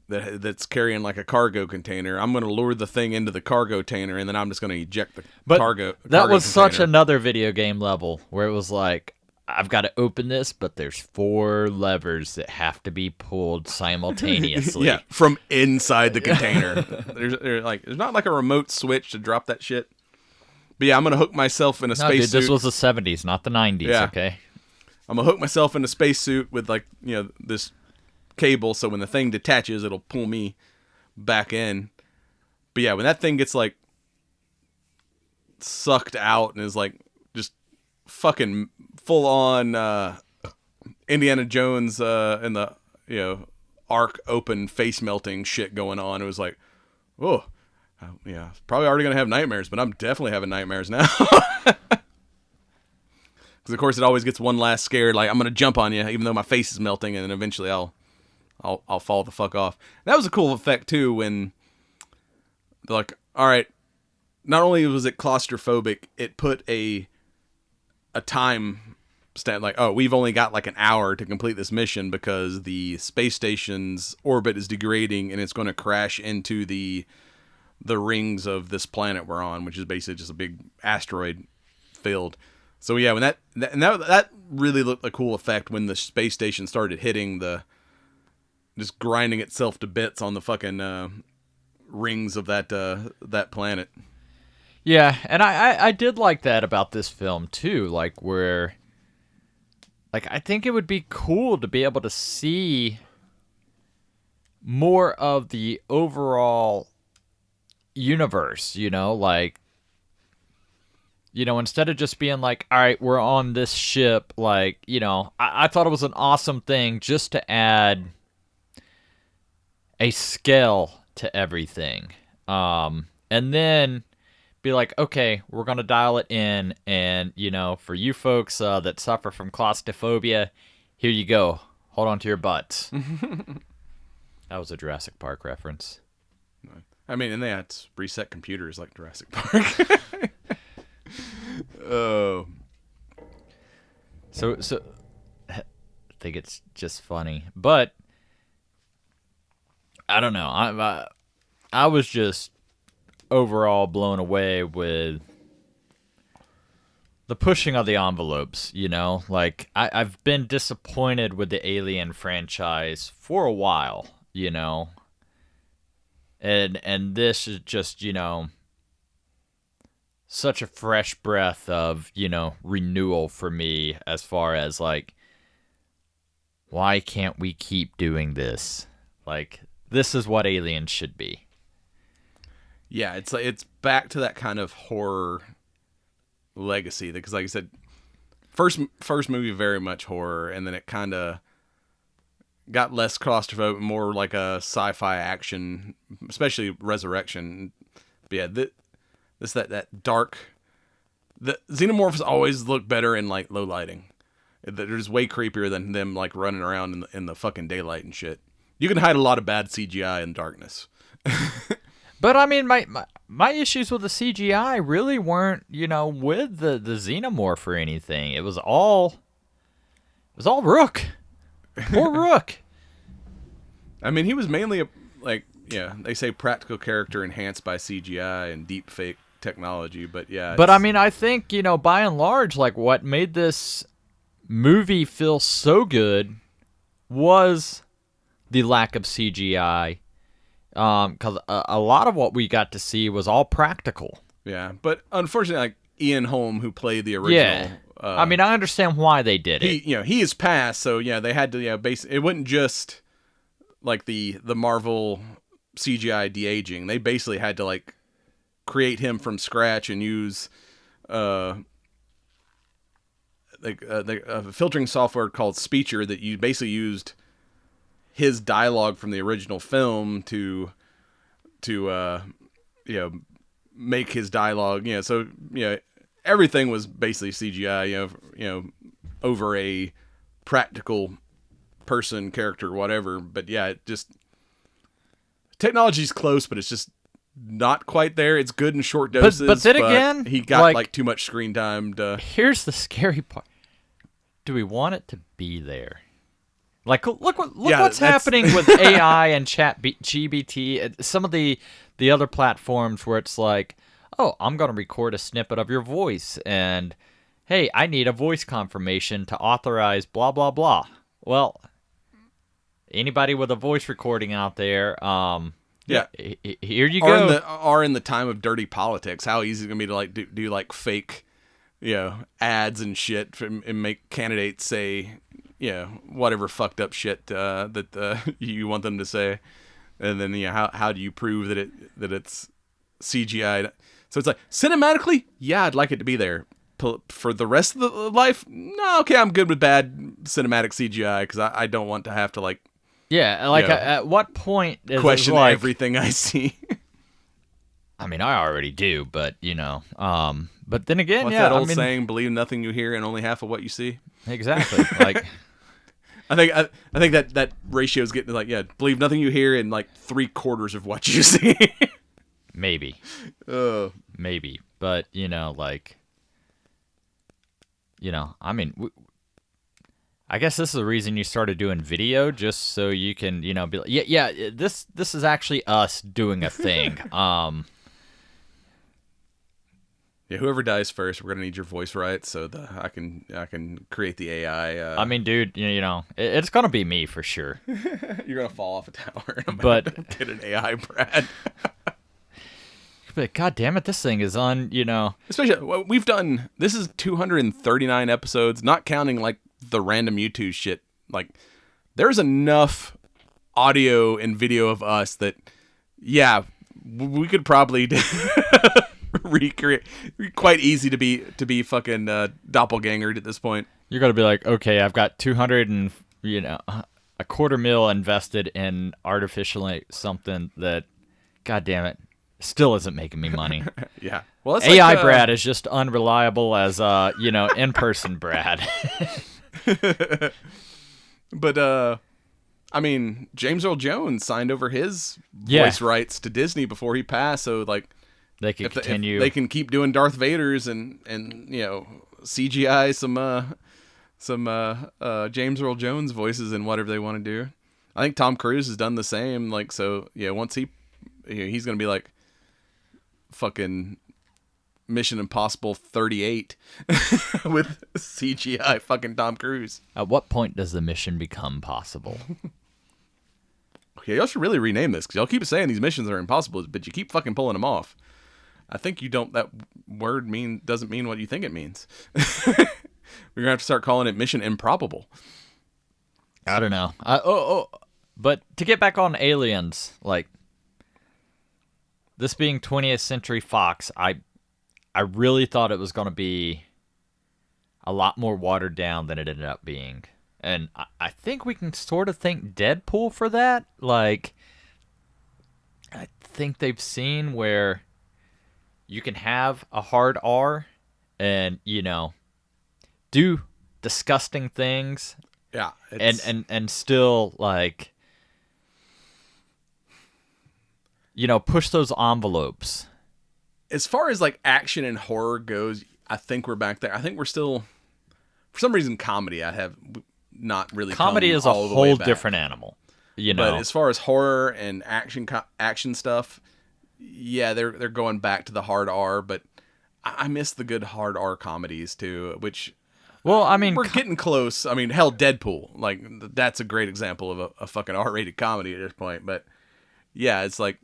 S2: that's carrying like a cargo container. I'm going to lure the thing into the cargo container, and then I'm just going to eject the cargo.
S3: That was
S2: container.
S3: such another video game level where it was like, I've got to open this, but there's 4 levers that have to be pulled simultaneously.
S2: Yeah, from inside the container. There's not like a remote switch to drop that shit. But yeah, I'm going to hook myself in a spacesuit.
S3: Dude, this was the 70s, not the 90s,
S2: yeah.
S3: Okay?
S2: I'm going to hook myself in a spacesuit with like, you know, this cable, so when the thing detaches, it'll pull me back in. But yeah, when that thing gets like sucked out and is like just fucking full on Indiana Jones in the, you know, arc open face melting shit going on, it was like, oh yeah, probably already gonna have nightmares, but I'm definitely having nightmares now. Because Because of course it always gets one last scared, like I'm gonna jump on you, even though my face is melting, and then eventually I'll fall the fuck off. That was a cool effect too when they're like, all right, not only was it claustrophobic, it put a time stamp, like, oh, we've only got like an hour to complete this mission because the space station's orbit is degrading and it's going to crash into the rings of this planet we're on, which is basically just a big asteroid field. So yeah, when that really looked a cool effect when the space station started hitting just grinding itself to bits on the fucking rings of that planet.
S3: Yeah, and I did like that about this film too, like where, like, I think it would be cool to be able to see more of the overall universe, like, instead of just being like, all right, we're on this ship, like, I thought it was an awesome thing just to add a scale to everything. And then be like, okay, we're going to dial it in, and, for you folks that suffer from claustrophobia, here you go. Hold on to your butts. That was a Jurassic Park reference.
S2: I mean, and they had to reset computers like Jurassic Park. Oh.
S3: So I think it's just funny. But, I don't know. I was just overall blown away with the pushing of the envelopes, like I've been disappointed with the Alien franchise for a while, and this is just, such a fresh breath of, renewal for me as far as like, why can't we keep doing this? Like, this is what Aliens should be.
S2: Yeah, it's back to that kind of horror legacy, because like I said, first movie very much horror, and then it kind of got less claustrophobic, more like a sci-fi action, especially Resurrection. But yeah, that dark. The xenomorphs always look better in like low lighting. They're just way creepier than them like running around in the fucking daylight and shit. You can hide a lot of bad CGI in darkness.
S3: But I mean, my issues with the CGI really weren't, with the xenomorph or anything. It was all Rook. Poor Rook.
S2: I mean, he was mainly they say practical character enhanced by CGI and deep fake technology, but yeah.
S3: But I mean, I think, by and large, like what made this movie feel so good was the lack of CGI. Because a lot of what we got to see was all practical.
S2: Yeah, but unfortunately, like Ian Holm, who played the original.
S3: Yeah. I mean, I understand why they did it.
S2: He is passed, so yeah, they had to it wasn't just like the Marvel CGI de-aging. They basically had to like create him from scratch and use filtering software called Speecher that you basically used his dialogue from the original film to make his dialogue, so everything was basically CGI, over a practical person, character, whatever. But yeah, it just, technology's close, but it's just not quite there. It's good in short doses,
S3: but then again,
S2: he got like too much screen time to...
S3: Here's the scary part. Do we want it to be there? Like, look what's happening with AI and ChatGPT, some of the other platforms where it's like, oh, I'm going to record a snippet of your voice, and, hey, I need a voice confirmation to authorize blah, blah, blah. Well, anybody with a voice recording out there, here you go.
S2: Or in the time of dirty politics, how easy is it going to be to like do like fake, ads and shit and make candidates say... whatever fucked up shit that you want them to say, and then how do you prove that it's CGI? So it's like, cinematically, yeah, I'd like it to be there. For the rest of the life, no, okay, I'm good with bad cinematic CGI because I don't want to have to like,
S3: at what point is
S2: question
S3: like,
S2: everything I see.
S3: I mean, I already do, but but then again,
S2: What's
S3: yeah,
S2: that old
S3: I mean,
S2: saying? Believe nothing you hear and only half of what you see.
S3: exactly. Like,
S2: I think that ratio is getting like, yeah, believe nothing you hear and like 3/4 of what you see.
S3: maybe, maybe, but like, I mean, I guess this is the reason you started doing video, just so you can, be like, yeah, this is actually us doing a thing.
S2: Yeah, whoever dies first, we're gonna need your voice right, so I can create the AI.
S3: I mean, dude, it's gonna be me for sure.
S2: You're gonna fall off a tower, and I'm
S3: But-
S2: gonna get an AI Brad.
S3: But god damn it, this thing is on,
S2: Especially we've done. This is 239 episodes, not counting like the random YouTube shit. Like, there's enough audio and video of us that, yeah, we could probably recreate. Quite easy to be fucking doppelgangered at this point.
S3: You're gonna be like, okay, I've got 200 and a $250,000 invested in artificially something that, god damn it, still isn't making me money.
S2: Yeah. Well, it's
S3: AI
S2: like,
S3: Brad is just unreliable as in-person Brad.
S2: But I mean, James Earl Jones signed over his voice rights to Disney before he passed, so like
S3: They can continue.
S2: if they can keep doing Darth Vader's and CGI some James Earl Jones voices and whatever they want to do. I think Tom Cruise has done the same. Like, so yeah, once he's gonna be like fucking Mission Impossible 38 with CGI fucking Tom Cruise.
S3: At what point does the mission become possible?
S2: Okay, y'all should really rename this, because y'all keep saying these missions are impossible, but you keep fucking pulling them off. I think that word doesn't mean what you think it means. We're gonna have to start calling it Mission Improbable.
S3: I don't know. But to get back on Aliens, like, this being 20th Century Fox, I really thought it was going to be a lot more watered down than it ended up being. And I think we can sort of thank Deadpool for that. Like, I think they've seen where you can have a hard R and, do disgusting things.
S2: Yeah.
S3: And still, like, push those envelopes.
S2: As far as like action and horror goes, I think we're back there. I think we're still, for some reason, comedy. I have not really.
S3: Comedy is a whole different animal,
S2: But as far as horror and action stuff, yeah, they're going back to the hard R. But I miss the good hard R comedies too. Which,
S3: well, I mean,
S2: we're getting close. I mean, hell, Deadpool, like, that's a great example of a fucking R-rated comedy at this point. But yeah, it's like,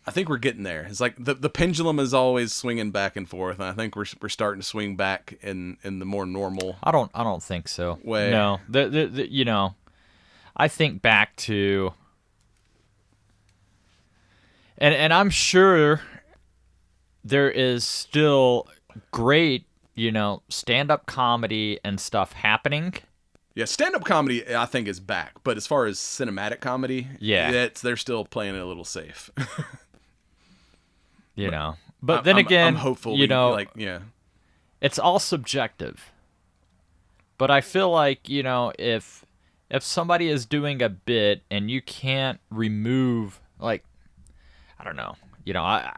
S2: I think we're getting there. It's like the pendulum is always swinging back and forth, and I think we're starting to swing back in the more normal.
S3: I don't think so.
S2: Way.
S3: No, I think back to, and I'm sure there is still great, stand-up comedy and stuff happening.
S2: Yeah, stand-up comedy I think is back, but as far as cinematic comedy,
S3: yeah,
S2: they're still playing it a little safe.
S3: But then again,
S2: I'm hopeful. Yeah,
S3: it's all subjective. But I feel like, if somebody is doing a bit and you can't remove, like, I don't know, I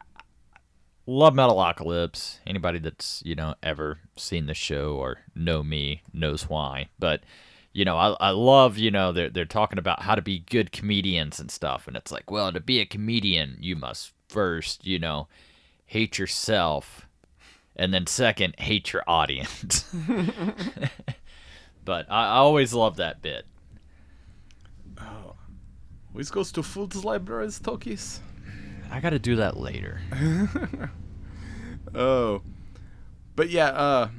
S3: love Metalocalypse. Anybody that's, ever seen the show or know me knows why. But, I love, they're talking about how to be good comedians and stuff. And it's like, well, to be a comedian, you must first, hate yourself, and then second, hate your audience. But I always love that bit.
S2: Oh, which goes to food libraries, Tokis.
S3: I got to do that later.
S2: Oh, but yeah.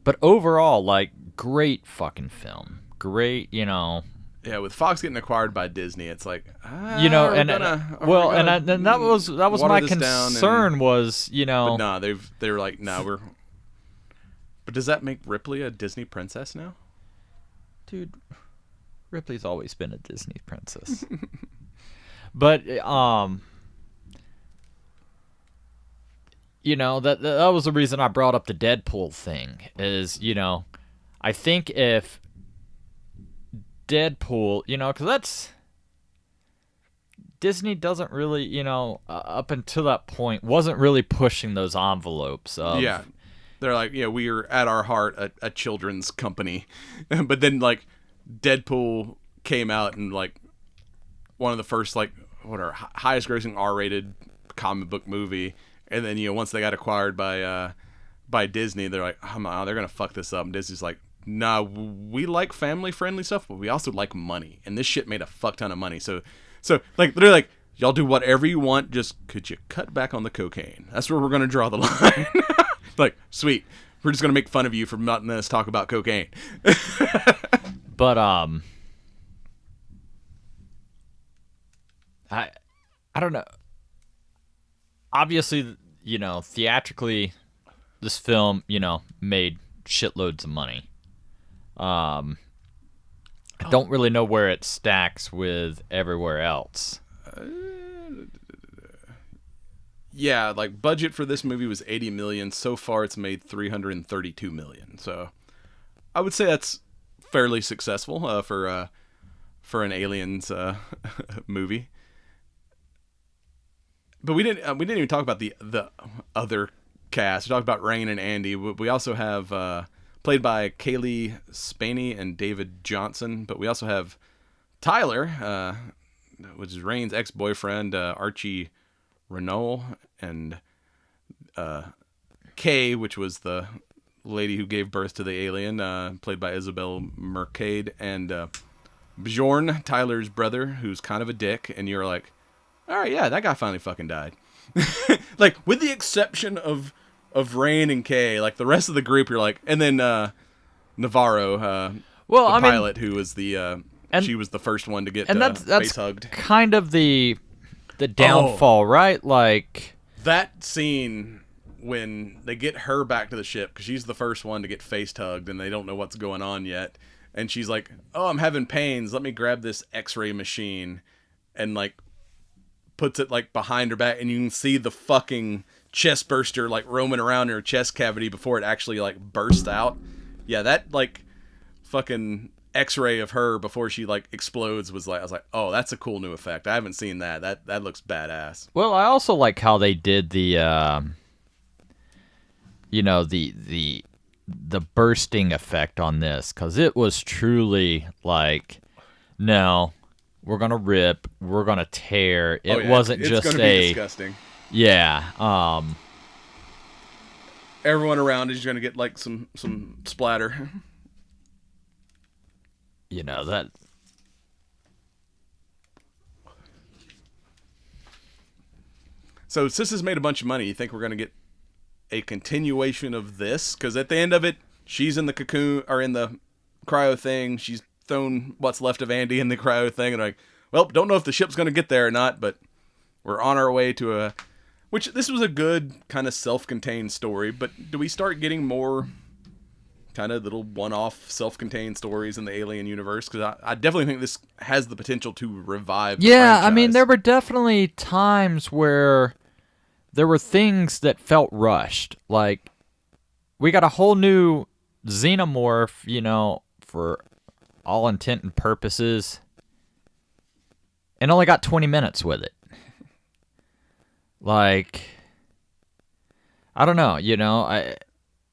S3: But overall, like, great fucking film. Great,
S2: Yeah, with Fox getting acquired by Disney, it's like,
S3: and that was my concern was,
S2: But nah, they were like, nah, we're. But does that make Ripley a Disney princess now?
S3: Dude, Ripley's always been a Disney princess. But that was the reason I brought up the Deadpool thing. Is I think if Deadpool, because that's Disney doesn't really, up until that point, wasn't really pushing those envelopes of.
S2: Yeah. They're like, we are at our heart a children's company. But then, like, Deadpool came out and, like, one of the first, like, highest grossing R-rated comic book movie. And then, once they got acquired by Disney, they're like, oh, no, they're going to fuck this up. And Disney's like, nah, we like family-friendly stuff, but we also like money. And this shit made a fuck ton of money. So like, they're like, y'all do whatever you want, just could you cut back on the cocaine? That's where we're going to draw the line. Like, sweet. We're just going to make fun of you for not letting us talk about cocaine.
S3: But, I don't know. Obviously, theatrically, this film, made shitloads of money. I don't really know where it stacks with everywhere else.
S2: Yeah, like, budget for this movie was $80 million. So far, it's made $332 million. So, I would say that's fairly successful for an Aliens movie. But we didn't even talk about the other cast. We talked about Rain and Andy. We also have played by Kaylee Spaney and David Johnson. But we also have Tyler, which is Rain's ex-boyfriend, Archie Renault, and Kay, which was the lady who gave birth to the alien, played by Isabel Mercade, and Bjorn, Tyler's brother, who's kind of a dick, and you're like, all right, yeah, that guy finally fucking died. Like, with the exception of Rain and Kay, like, the rest of the group, you're like, and then Navarro, pilot, who was she was the first one to get face hugged.
S3: Kind of the downfall, right? Like,
S2: that scene when they get her back to the ship, because she's the first one to get face hugged and they don't know what's going on yet, and she's like, oh, I'm having pains, let me grab this x-ray machine, and like puts it like behind her back, and you can see the fucking chest burster like roaming around her chest cavity before it actually like bursts out. Yeah, that like fucking x-ray of her before she like explodes was like, I was like, oh, that's a cool new effect. I haven't seen that. That looks badass.
S3: Well, I also like how they did the the bursting effect on this, because it was truly like, no, we're gonna rip, we're gonna tear. It wasn't just
S2: gonna be disgusting.
S3: Yeah.
S2: Everyone around is gonna get like some splatter.
S3: That.
S2: So Sis has made a bunch of money. You think we're gonna get a continuation of this? Because at the end of it, she's in the cocoon or in the cryo thing. She's thrown what's left of Andy in the cryo thing, and like, well, don't know if the ship's gonna get there or not, but we're on our way to which this was a good kind of self-contained story, but do we start getting more kind of little one-off self-contained stories in the Alien universe? Because I definitely think this has the potential to revive the franchise.
S3: I mean, there were definitely times where there were things that felt rushed. Like, we got a whole new xenomorph, for all intent and purposes, and only got 20 minutes with it. Like, I don't know,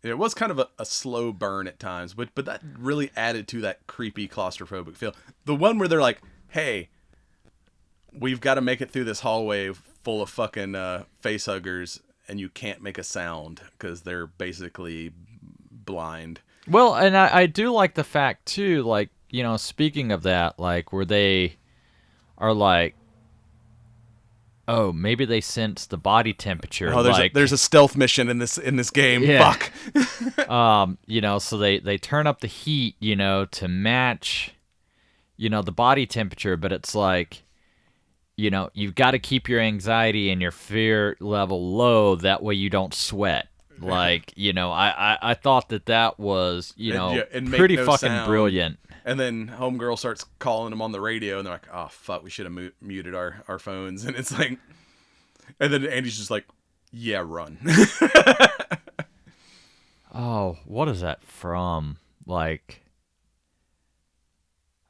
S2: It was kind of a slow burn at times, but that really added to that creepy claustrophobic feel. The one where they're like, hey, we've got to make it through this hallway full of fucking facehuggers, and you can't make a sound because they're basically blind.
S3: Well, and I do like the fact, too, like, speaking of that, like, where they are like, oh, maybe they sense the body temperature.
S2: Oh, there's a stealth mission in this game.
S3: Yeah.
S2: Fuck.
S3: So they turn up the heat, to match, the body temperature, but it's like, you've got to keep your anxiety and your fear level low. That way you don't sweat. Like, I thought that was,
S2: and
S3: pretty
S2: no
S3: fucking
S2: sound.
S3: brilliant.
S2: And then Homegirl starts calling them on the radio, and they're like, oh, fuck, we should have muted our phones. And it's like, and then Andy's just like, Yeah, run.
S3: Oh, what is that from? Like,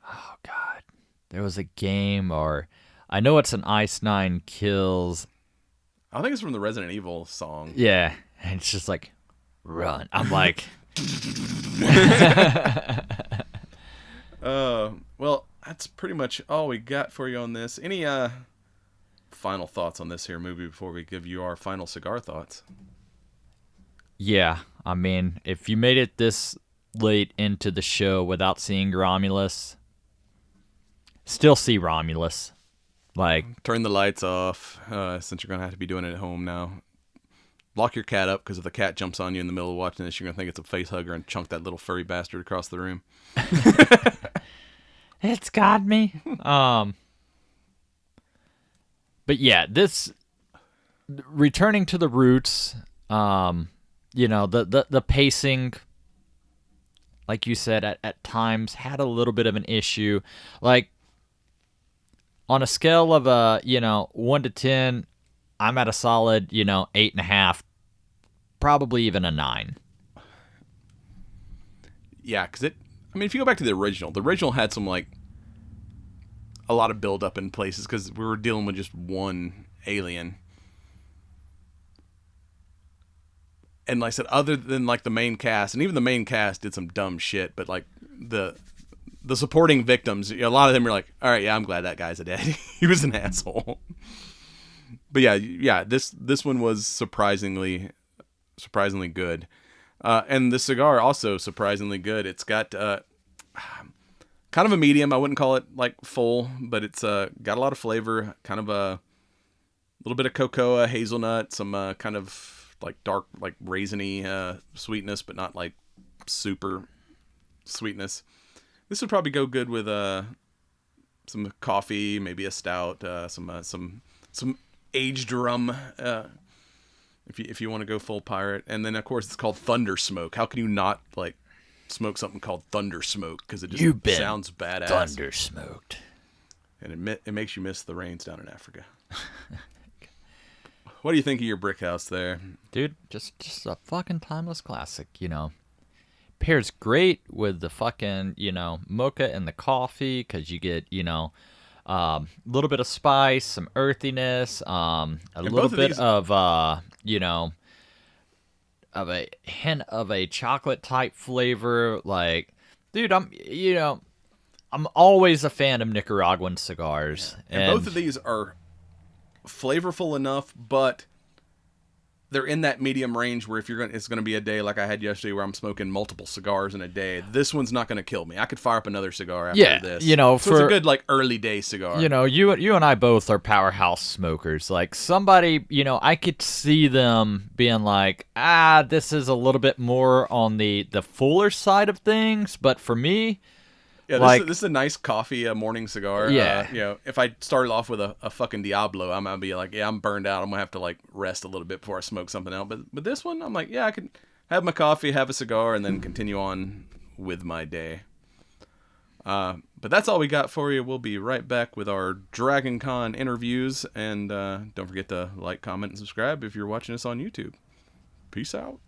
S3: oh God, there was a game, or I know it's an Ice Nine Kills.
S2: I think it's from the Resident Evil song.
S3: Yeah, and it's just like, run. I'm like,
S2: Well, that's pretty much all we got for you on this. Any final thoughts on this here movie before we give you our final cigar thoughts?
S3: yeah. I mean, if you made it this late into the show without seeing Romulus, still see Romulus. Like,
S2: Turn the lights off, since you're going to have to be doing it at home now. Lock your cat up, because if the cat jumps on you in the middle of watching this, you're going to think it's a face hugger and chunk that little furry bastard across the room.
S3: it's got me. But yeah, this returning to the roots, the pacing, like you said, at times had a little bit of an issue. Like, on a scale of 1 to 10, I'm at a solid 8.5, probably even a 9.
S2: Yeah, because if you go back to the original had some, like, a lot of build up in places, because we were dealing with just one alien. And like I said, other than like the main cast, and even the main cast did some dumb shit, but like the supporting victims, a lot of them are like, all right, yeah, I'm glad that guy's dead. He was an asshole. But yeah, this one was surprisingly good. And the cigar also surprisingly good. It's got kind of a medium. I wouldn't call it like full, but it's got a lot of flavor. Kind of a little bit of cocoa, hazelnut, some kind of like dark, like raisiny sweetness, but not like super sweetness. This would probably go good with some coffee, maybe a stout, some aged rum. If you want to go full pirate. And then of course it's called Thunder Smoke. How can you not like smoke something called Thunder Smoke? Because it just sounds badass.
S3: Thunder smoked.
S2: And it makes you miss the rains down in Africa. What do you think of your Brickhouse there?
S3: Dude, just a fucking timeless classic, Pairs great with the fucking, mocha and the coffee, because you get, a little bit of spice, some earthiness, a little bit of, of a hint of a chocolate type flavor. Like, dude, I'm always a fan of Nicaraguan cigars.
S2: Yeah. And both of these are flavorful enough, but they're in that medium range where it's going to be a day like I had yesterday where I'm smoking multiple cigars in a day. This one's not going to kill me. I could fire up another cigar after this. So it's a good like early day cigar.
S3: You and I both are powerhouse smokers. Like somebody, I could see them being like, this is a little bit more on the fuller side of things, but for me,
S2: yeah, this is a nice coffee morning cigar.
S3: Yeah.
S2: If I started off with a fucking Diablo, I'm gonna be like, yeah, I'm burned out. I'm gonna have to like rest a little bit before I smoke something else. But this one, I'm like, yeah, I could have my coffee, have a cigar, and then continue on with my day. But that's all we got for you. We'll be right back with our Dragon Con interviews, and don't forget to like, comment, and subscribe if you're watching us on YouTube. Peace out.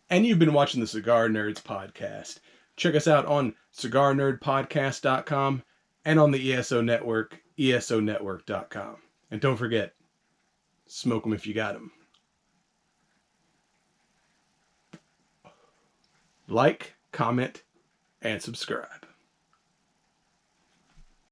S2: And you've been watching the Cigar Nerds podcast. Check us out on cigarnerdpodcast.com and on the ESO Network, esonetwork.com. And don't forget, smoke them if you got them. Like, comment, and subscribe.